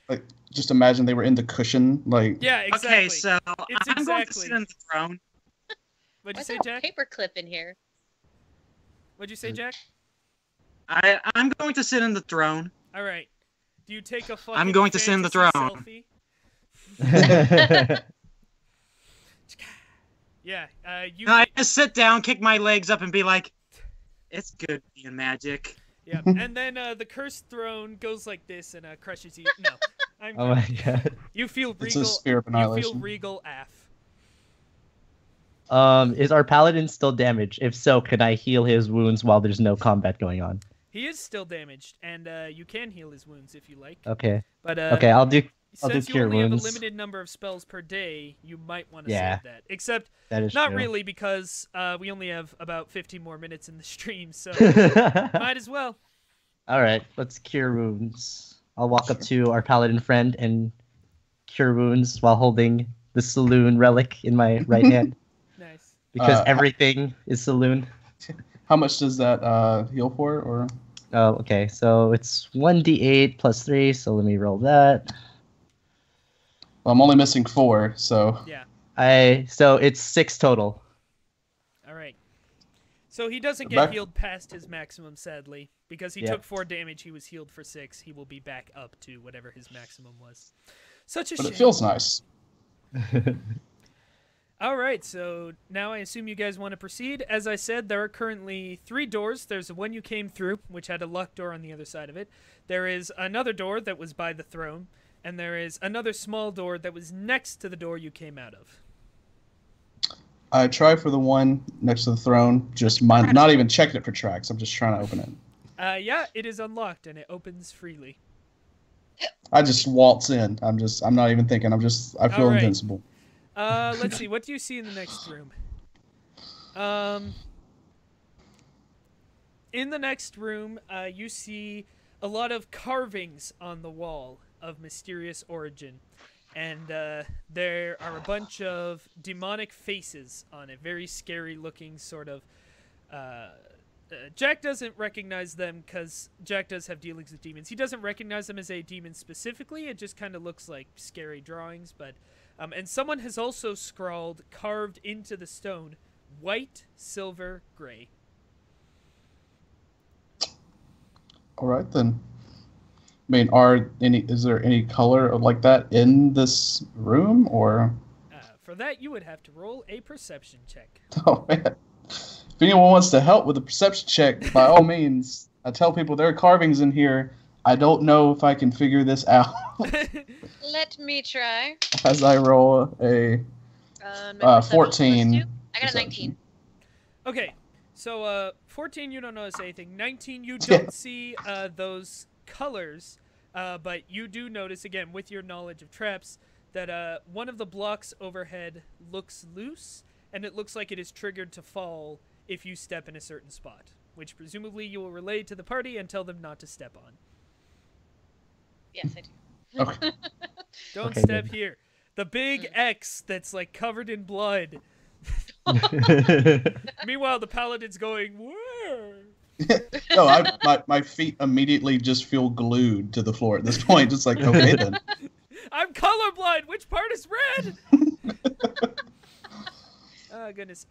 Like, just imagine they were in the cushion, like. Yeah, exactly. Okay, so It's I'm going to exactly- sit on the throne. What'd you What's say, that Jack? paperclip in here? What'd you say, Jack? I'm going to sit in the throne. All right. Do you take a fucking I'm going to sit in the fantasy throne. selfie? Yeah. You. I just sit down, kick my legs up, and be like, "It's good being magic." Yeah. And then the cursed throne goes like this and crushes you. No. Oh my god. You feel regal. It's a spear of You feel annihilation. regal af. Is our paladin still damaged? If so, can I heal his wounds while there's no combat going on? He is still damaged, and you can heal his wounds if you like. Okay. But Okay, I'll do since you cure only have wounds. a limited number of spells per day, you might want to Yeah. save that. Except That is not true. really, because we only have about 15 more minutes in the stream, so might as well. All right, let's cure wounds. I'll walk up to our paladin friend and cure wounds while holding the saloon relic in my right hand Nice. because everything is saloon. How much does that heal for? Or Oh, okay. So it's 1d8 plus 3. So let me roll that. well, I'm only missing 4, so. Yeah. So it's 6 total. All right. So he doesn't get Back- healed past his maximum, sadly, because he Yeah. took 4 damage. He was healed for 6. He will be back up to whatever his maximum was. Such a But shame. it feels nice. All right, so now I assume you guys want to proceed. As I said, there are currently 3 doors. There's the one you came through, which had a locked door on the other side of it. There is another door that was by the throne, and there is another small door that was next to the door you came out of. I try for the one next to the throne, just not even checking it for tracks. I'm just trying to open it. Yeah, it is unlocked, and it opens freely. I just waltz in. I'm not even thinking. I feel Alright. invincible. Let's see. What do you see in the next room? In the next room, you see a lot of carvings on the wall of mysterious origin. And there are a bunch of demonic faces on it. Very scary looking, sort of. Jack doesn't recognize them because Jack does have dealings with demons. He doesn't recognize them as a demon specifically. It just kind of looks like scary drawings. But and someone has also scrawled, carved into the stone, white, silver, gray. All right then. I mean, is there any color like that in this room, or? For that, you would have to roll a perception check. Oh man! If anyone wants to help with the perception check, by all means, I tell people there are carvings in here. I don't know if I can figure this out Let me try. as I roll a My 14. perception +2. I got a perception. 19. Okay, so 14 you don't notice anything. 19 you don't see those colors, but you do notice, again, with your knowledge of traps, that one of the blocks overhead looks loose, and it looks like it is triggered to fall if you step in a certain spot, which presumably you will relay to the party and tell them not to step on. Yes, I do. Okay. Don't Okay, step good. here. The big X that's like covered in blood. Meanwhile, the paladin's going, where? No, my feet immediately just feel glued to the floor at this point. Just like, okay then. I'm colorblind. Which part is red? Oh goodness.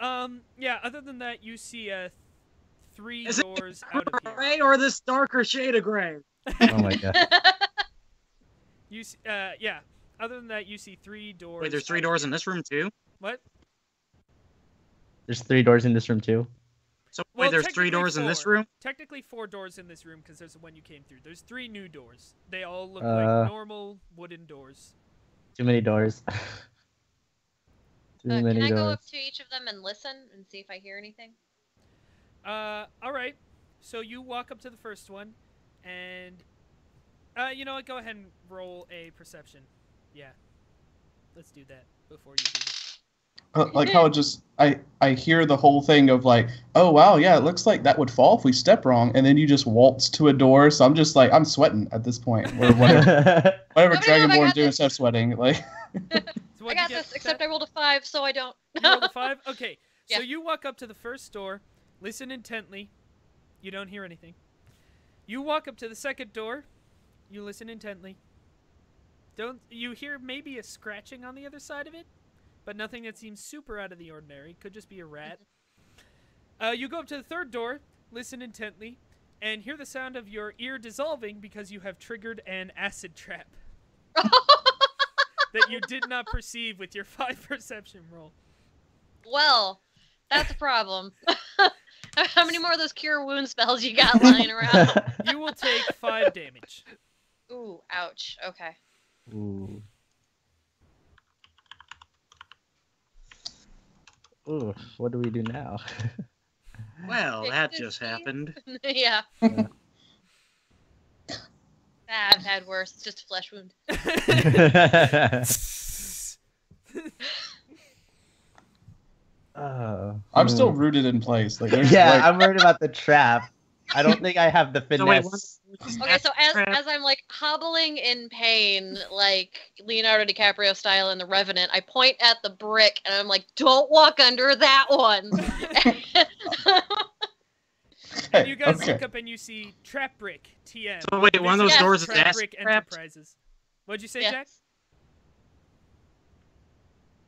Yeah. Other than that, you see 3 Is it doors out of here. Gray or this darker shade of gray? Oh my god. You see, yeah. Other than that, you see 3 doors. Wait, there's 3 out of doors here. in this room too? What? There's 3 doors in this room too. So Well, wait, there's 3 technically doors in this 4. room? Technically 4 doors in this room because there's the one you came through. There's 3 new doors. They all look Uh. like normal wooden doors. Too many doors. Too Can many I go doors. up to each of them and listen and see if I hear anything? All right. So you walk up to the first one, and you know what? Go ahead and roll a perception. Yeah, let's do that before you do this. Like how it just I hear the whole thing of like, oh wow, yeah, it looks like that would fall if we step wrong, and then you just waltz to a door. So I'm just like, I'm sweating at this point, or whatever Dragonborn do instead of sweating. Like, So I got this, except I rolled a 5, so I don't. You rolled a 5? Okay, Yeah. so you walk up to the first door, listen intently. You don't hear anything. You walk up to the second door, you listen intently. You hear maybe a scratching on the other side of it, but nothing that seems super out of the ordinary. Could just be a rat. You go up to the third door, listen intently, and hear the sound of your ear dissolving because you have triggered an acid trap that you did not perceive with your 5 perception roll. Well, that's a problem. How many more of those cure wound spells you got lying around? You will take 5 damage. Ooh, ouch. Okay. Ooh. Ooh, what do we do now? Well, that just happened. Yeah. I've had worse. It's just a flesh wound. I'm still rooted in place. Like, there's Yeah, like, I'm worried about the trap. I don't think I have the So wait, finesse. Okay, so as I'm like hobbling in pain, like Leonardo DiCaprio style in The Revenant, I point at the brick and I'm like, "Don't walk under that one." And you guys okay. look up and you see Trap Brick TM. So wait, one of those Yes. doors is Trap acid Brick trapped? Enterprises. What'd you say, Yes. Jack?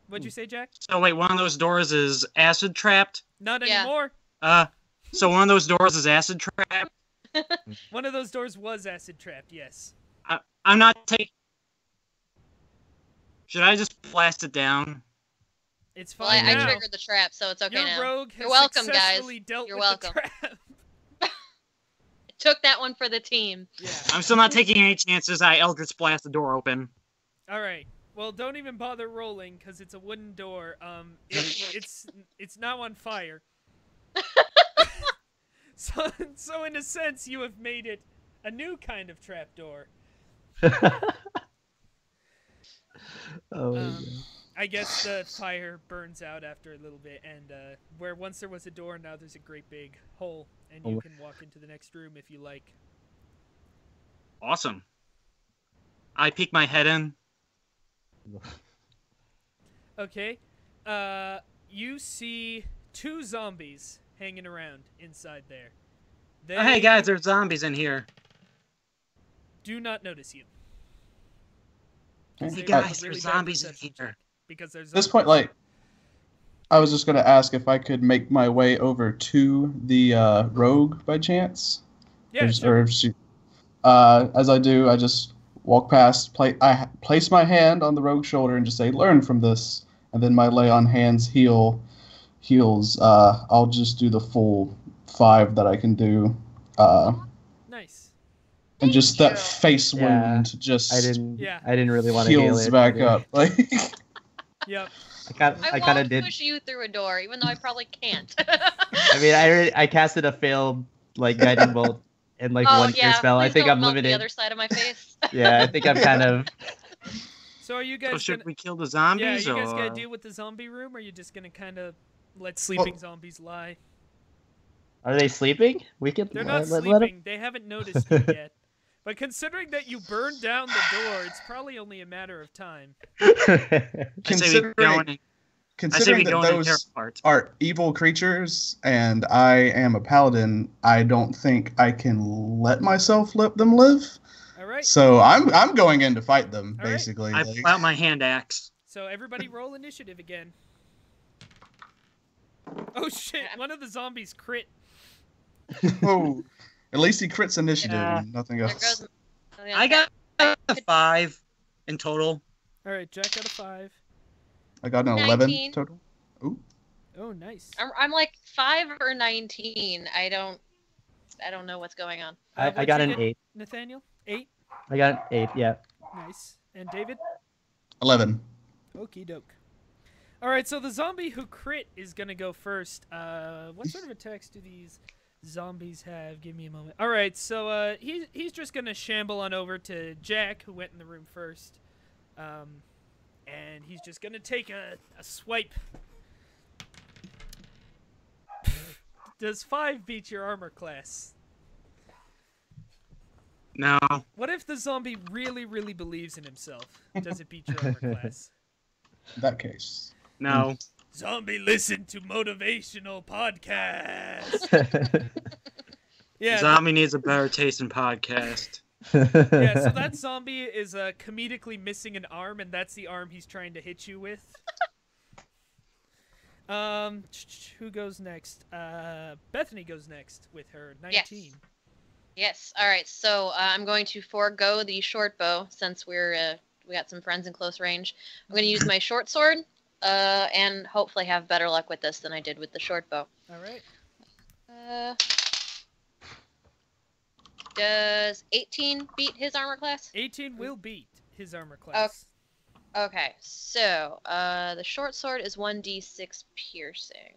What'd you say, Jack? So wait, one of those doors is acid trapped? Not Yeah. anymore. So one of those doors is acid trapped? One of those doors was acid trapped, yes. I'm not taking... Should I just blast it down? It's Well, fine I now. triggered the trap, so it's okay Your now. rogue has You're welcome, guys. successfully dealt You're with welcome. the trap. Took that one for the team. Yeah. I'm still not taking any chances. I Eldritch blast the door open. All right. Well, don't even bother rolling because it's a wooden door. It's now on fire. So in a sense, you have made it a new kind of trapdoor. Oh, my God. I guess the fire burns out after a little bit, and where once there was a door, now there's a great big hole, and you can walk into the next room if you like. Awesome. I peek my head in. Okay. You see 2 zombies hanging around inside there. They Oh, hey guys, there's zombies in here. do not notice you. Hey They guys, rolled a there's bad zombies in perception here. check because there's at this point, like, I was just gonna ask if I could make my way over to the rogue by chance. yeah, Or sure. if she, as I do, I just walk past. I place my hand on the rogue's shoulder and just say, "Learn from this." And then my lay on hands heals. I'll just do the full 5 that I can do. Nice. And just that you. face Yeah, wound just I didn't really want to heal heals it. back either. up. Like, Yep. I kind of won't did. push you through a door, even though I probably can't. I mean, I casted a failed like guiding bolt and like one cure spell. I please think don't I'm melt the limited. other side of my face. Yeah, I think I'm kind of. So are you So guys should gonna... we kill the Yeah, zombies, you guys or... gonna deal with the zombie room, or are you just gonna kind of let sleeping zombies lie? Are they sleeping? We can. They're not let sleeping. They haven't noticed you yet. But considering that you burned down the door, it's probably only a matter of time. them... I say we go in, I say considering we that go in the those part. are evil creatures and I am a paladin, I don't think I can let myself let them live. All right. So I'm going in to fight them, All right. basically. I like- pull out my hand axe. So everybody roll initiative again. Oh shit, one of the zombies crit. Oh, at least he crits initiative Yeah. and nothing There else. goes. I got a 5 in total. All right, Jack got a 5. I got an 19. 11 total. Ooh. Oh, nice. I'm like 5 or 19. I don't know what's going on. I What'd got you an get, 8. Nathaniel? 8? I got an 8. Yeah. Nice. And David? 11. Okie doke. All right, so the zombie who crit is gonna go first. What sort of attacks do these zombies have? Give me a moment. All right, so he's just gonna shamble on over to Jack, who went in the room first, and he's just gonna take a swipe. Does 5 beat your armor class? No. What if the zombie really, really believes in himself? Does it beat your armor class? In that case. No. Zombie, listen to motivational podcast. Yeah. Zombie needs a better taste in podcast. Yeah, so that zombie is comedically missing an arm, and that's the arm he's trying to hit you with. Who goes next? Bethany goes next with her 19. Yes. All right. So I'm going to forego the short bow since we got some friends in close range. I'm going to use my short sword, and hopefully have better luck with this than I did with the short bow. All right. Does 18 beat his armor class? 18 will beat his armor class. Okay, so the short sword is 1d6 piercing.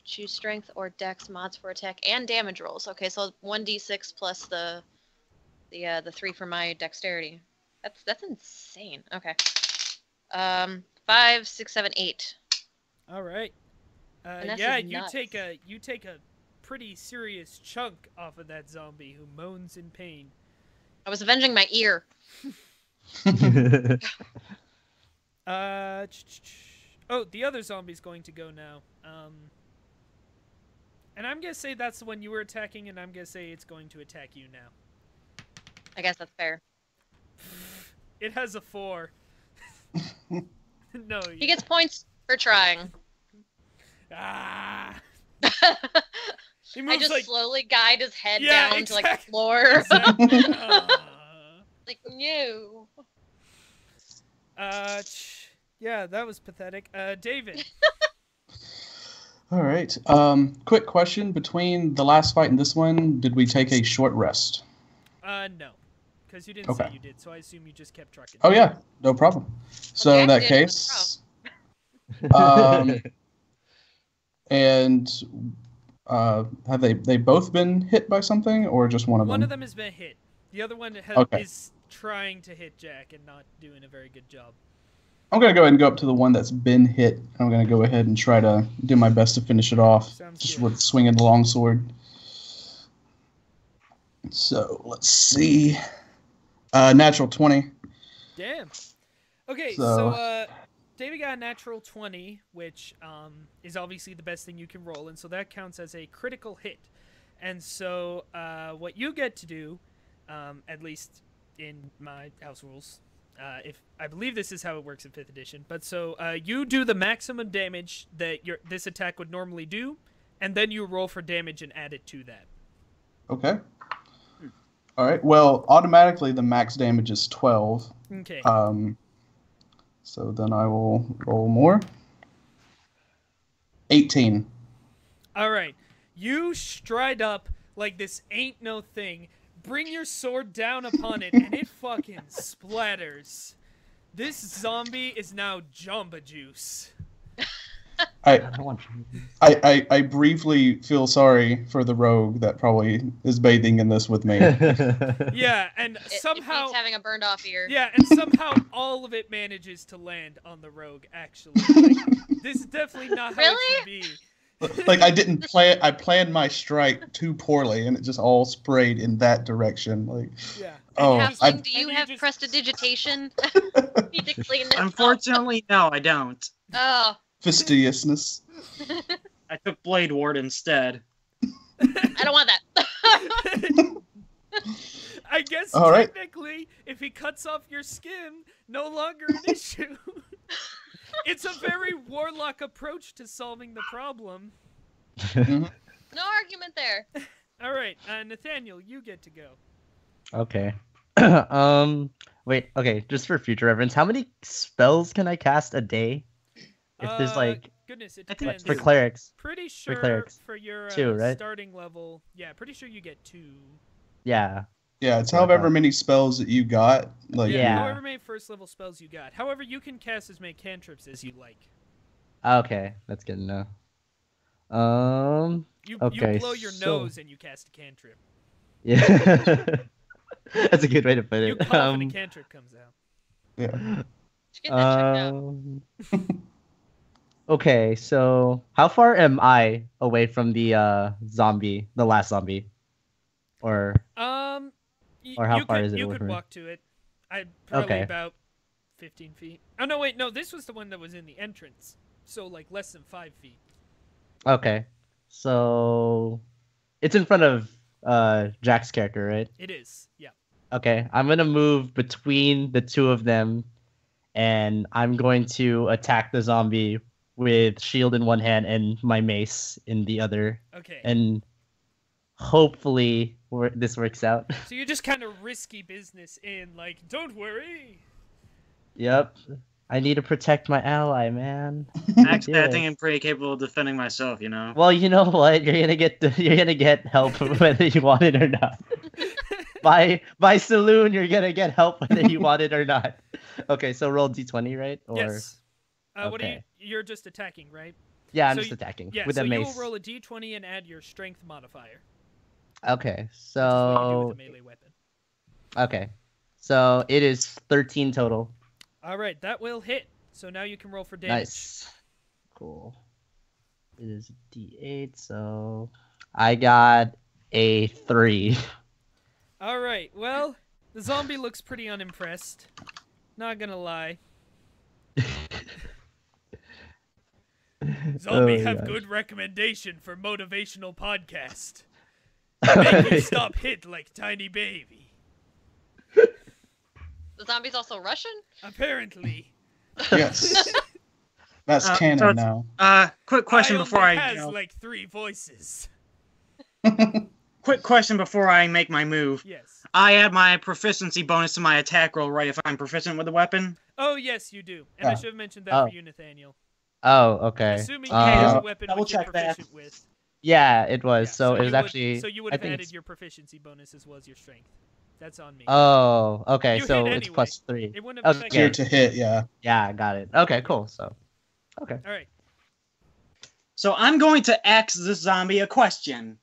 Choose strength or dex mods for attack and damage rolls. Okay, so 1d6 plus the 3 for my dexterity. That's insane. Okay. 5, 6, 7, 8. All right. Yeah, you take a pretty serious chunk off of that zombie who moans in pain. I was avenging my ear. Oh, the other zombie's going to go now. And I'm gonna say that's the one you were attacking, and I'm gonna say it's going to attack you now. I guess that's fair. It has a 4. No. He gets points for trying. Ah. He I moves just like, slowly guide his head Yeah, down exactly. to like the floor. Exactly. Like, no. Yeah, that was pathetic. David. All right. Quick question: between the last fight and this one, did we take a short rest? No, because you didn't say you did, so I assume you just kept trucking. Oh yeah, no problem. So Okay, in that good. case, and have they both been hit by something, or just one of them? One of them has been hit. The other one is trying to hit Jack and not doing a very good job. I'm going to go ahead and go up to the one that's been hit. I'm going to go ahead and try to do my best to finish it off. Sounds just good. with swinging the longsword. So, let's see. Natural 20. Damn. Okay, So- so David got a natural 20, which is obviously the best thing you can roll, and so that counts as a critical hit. And so what you get to do, at least in my house rules, if I believe this is how it works in 5th edition, but so you do the maximum damage that this attack would normally do, and then you roll for damage and add it to that. Okay. All right. Well, automatically the max damage is 12. Okay. So then I will roll more. 18. All right. You stride up like this ain't no thing. Bring your sword down upon it, and it fucking splatters. This zombie is now Jamba Juice. I briefly feel sorry for the rogue that probably is bathing in this with me. Yeah, and somehow... It beats having a burned off ear. Yeah, and somehow all of it manages to land on the rogue, actually. Like, this is definitely not how it should be. Like, I didn't plan. I planned my strike too poorly, and it just all sprayed in that direction. Like, Yeah. oh, Halfling, do you and have just- prestidigitation? Need to clean this up. Unfortunately, no, I don't. Oh. fastidiousness. I took Blade Ward instead. I don't want that. I guess All right. technically, if he cuts off your skin, no longer an issue. It's a very Warlock approach to solving the problem. Mhm. No argument there. All right, Nathaniel, you get to go. Okay. Wait, okay, just for future reference, how many spells can I cast a day? If there's like Goodness, it I think depends. for clerics. Pretty sure clerics. for your 2, right? starting level, yeah, pretty sure you get 2. Yeah. Yeah, it's That's what I however thought. many spells that you got. Like, Yeah. However many first level spells you got. However, you can cast as many cantrips as you like. Okay, that's good to know. You Okay. blow your so- nose and you cast a cantrip. Yeah. That's a good way to put You it. cough and a cantrip comes out. Yeah. Should get that checked out. Okay, so how far am I away from the zombie, the last zombie? Or Or how far is it You away could from me? walk to it. I'd probably Okay. about 15 feet. Oh no, wait, no, this was the one that was in the entrance. So like less than 5 feet. Okay. So it's in front of Jack's character, right? It is. Yeah. Okay, I'm gonna move between the two of them, and I'm going to attack the zombie with shield in one hand and my mace in the other, Okay. and hopefully this works out. So you're just kind of risky business in like, don't worry. Yep, I need to protect my ally, man. Actually, I Yeah. think I'm pretty capable of defending myself, you know? Well, you know what? You're gonna get help whether you want it or not. By Saloon, you're gonna get help whether you want it or not. Okay, so roll d20, right? Or Yes. What are you? okay. You're just attacking, right? yeah, I'm so just attacking Yeah. with So a you mace. will roll a d20 and add your strength modifier. Okay, Which is what you do so with a melee weapon. okay, so it is 13 total. All right, that will hit. So now you can roll for damage. Nice, cool. It is d8, so I got a 3. All right. Well, the zombie looks pretty unimpressed. Not gonna lie. Zombie Oh, have gosh. good recommendation for motivational podcast. Make you stop hit like tiny baby. The zombie's also Russian? Apparently. Yes. That's so canon it's- now. Quick question I before only I has go. like 3 voices. Quick question before I make my move. Yes. I add my proficiency bonus to my attack roll, right? If I'm proficient with the weapon. Oh yes, you do. And I Ah. should have mentioned that Oh. for you, Nathaniel. Oh, okay. Assuming Uh, you use a weapon double which you're check that. proficient with. Yeah, it was. Yeah, so it was you would- actually. So you would I have think added it's- your proficiency bonus as well as your strength. That's on me. Oh, okay. You So hit it's anyway. +3. It wouldn't have Okay. affected Geared to hit, yeah. Yeah, got it. Okay, cool. So, okay. All right. So I'm going to ask this zombie a question.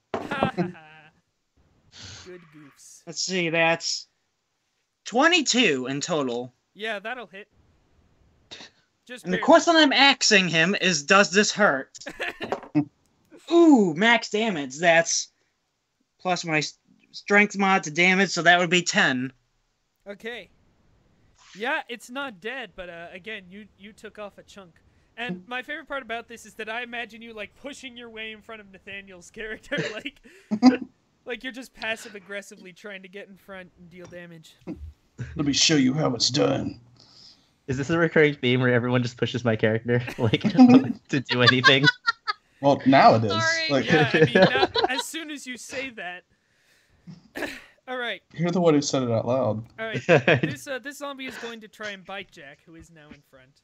Good goofs. Let's see, that's 22 in total. Yeah, that'll hit. Just And the barely. question I'm asking him is, does this hurt? Ooh, max damage. That's plus my strength mod to damage, so that would be 10. Okay. Yeah, it's not dead, but again, you took off a chunk. And my favorite part about this is that I imagine you like pushing your way in front of Nathaniel's character, like you're just passive aggressively trying to get in front and deal damage. Let me show you how it's done. Is this a recurring theme where everyone just pushes my character, like, to do anything? Well, now it is. Sorry. Like, Yeah, I mean, now, as soon as you say that. All right, you're the one who said it out loud. all right. This zombie is going to try and bite Jack, who is now in front.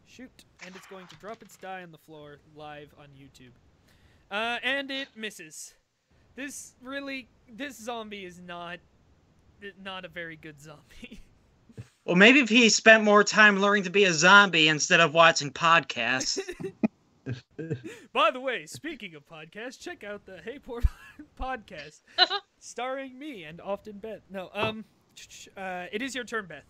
Shoot, and it's going to drop its die on the floor live on YouTube. And it misses. This zombie is not a very good zombie. Well, maybe if he spent more time learning to be a zombie instead of watching podcasts. By the way, speaking of podcasts, check out the HeyPoor podcast, starring me and often Beth. No, it is your turn, Beth.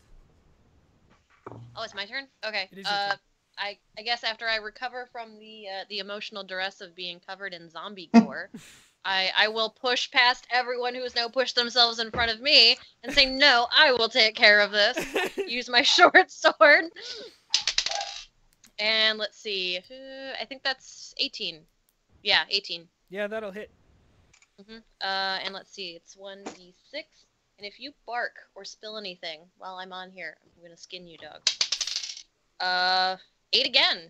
Oh, it's my turn? Okay. It is your turn. I guess after I recover from the emotional duress of being covered in zombie gore, I will push past everyone who has now pushed themselves in front of me and say, no, I will take care of this. Use my short sword. And let's see. I think that's 18. Yeah, 18. Yeah, that'll hit. And let's see. It's 1d6. And if you bark or spill anything while I'm on here, I'm going to skin you, dog. 8 again.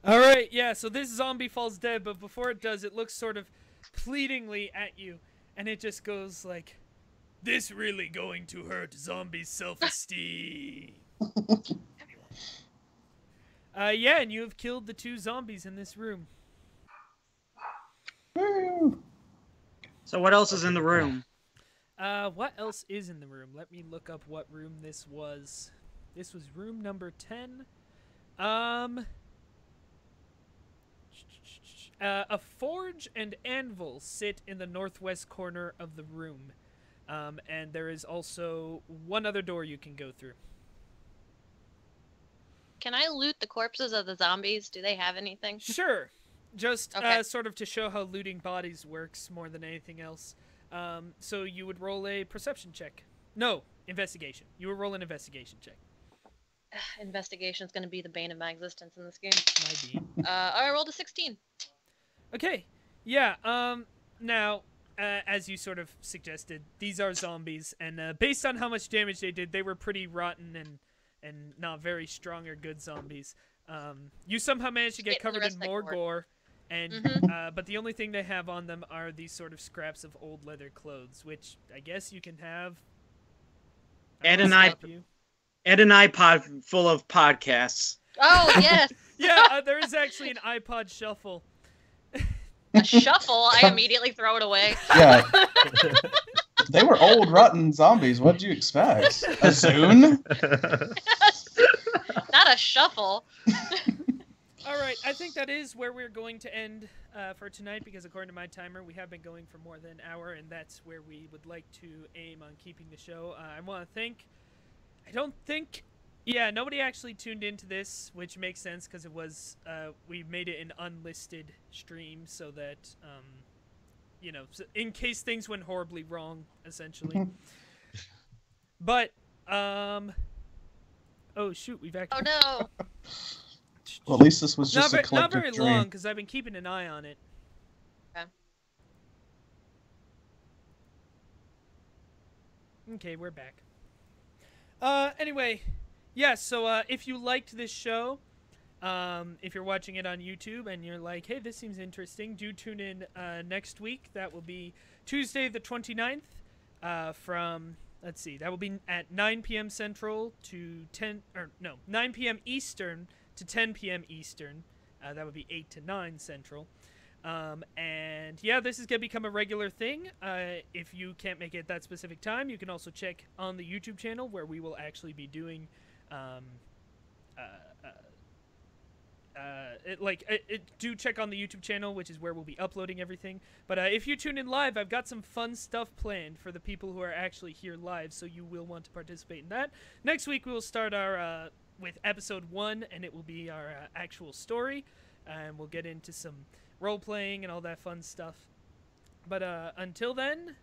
All right, yeah, so this zombie falls dead, but before it does, it looks sort of pleadingly at you, and it just goes like, this really going to hurt zombie's self-esteem. Yeah, and you have killed the 2 zombies in this room. Woo! So what else is in the room? What else is in the room? Let me look up what room this was. This was room number 10. A forge and anvil sit in the northwest corner of the room. And there is also one other door you can go through. Can I loot the corpses of the zombies? Do they have anything? Sure. Just Okay. sort of to show how looting bodies works more than anything else. So you would roll a perception check. No, investigation. You would roll an investigation check. Investigation's going to be the bane of my existence in this game. Might be. I rolled a 16. Okay. Yeah. Now, as you sort of suggested, these are zombies, and based on how much damage they did, they were pretty rotten and not very strong or good zombies. You somehow managed to get Getting the covered rest in of that more gore. gore, and Mhm. but the only thing they have on them are these sort of scraps of old leather clothes, which I guess you can have. And I'll an eye- stop you. And an iPod full of podcasts. Oh, yes. Yeah, there is actually an iPod shuffle. A shuffle. I immediately throw it away. Yeah. They were old, rotten zombies. What did you expect? A Zune? Not a shuffle. All right, I think that is where we're going to end for tonight, because according to my timer, we have been going for more than an hour, and that's where we would like to aim on keeping the show. I want to thank... Yeah, nobody actually tuned into this, which makes sense because it was... we made it an unlisted stream so that, you know, in case things went horribly wrong, essentially. But, oh shoot, we've actually... Oh, no. Well, at least this was just a Not collective very dream. long, because I've been keeping an eye on it. Okay, we're back. Anyway, yeah, so if you liked this show, if you're watching it on YouTube and you're like, hey, this seems interesting, do tune in next week. That will be Tuesday the 29th from, let's see, that will be at 9 p.m. Central to 9 p.m. Eastern to 10 p.m. Eastern. That would be 8 to 9 Central. And yeah, this is going to become a regular thing. If you can't make it at that specific time, you can also check on the YouTube channel where we will actually be doing, do check on the YouTube channel, which is where we'll be uploading everything. But if you tune in live, I've got some fun stuff planned for the people who are actually here live, so you will want to participate in that. Next week, we will start our, with episode 1, and it will be our actual story, and we'll get into some role-playing and all that fun stuff. But until then,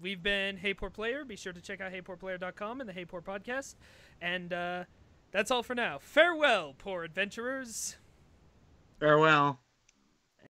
we've been HeyPoorPlayer. Be sure to check out HeyPoorPlayer.com and the HeyPoor podcast. And that's all for now. Farewell, poor adventurers. Farewell.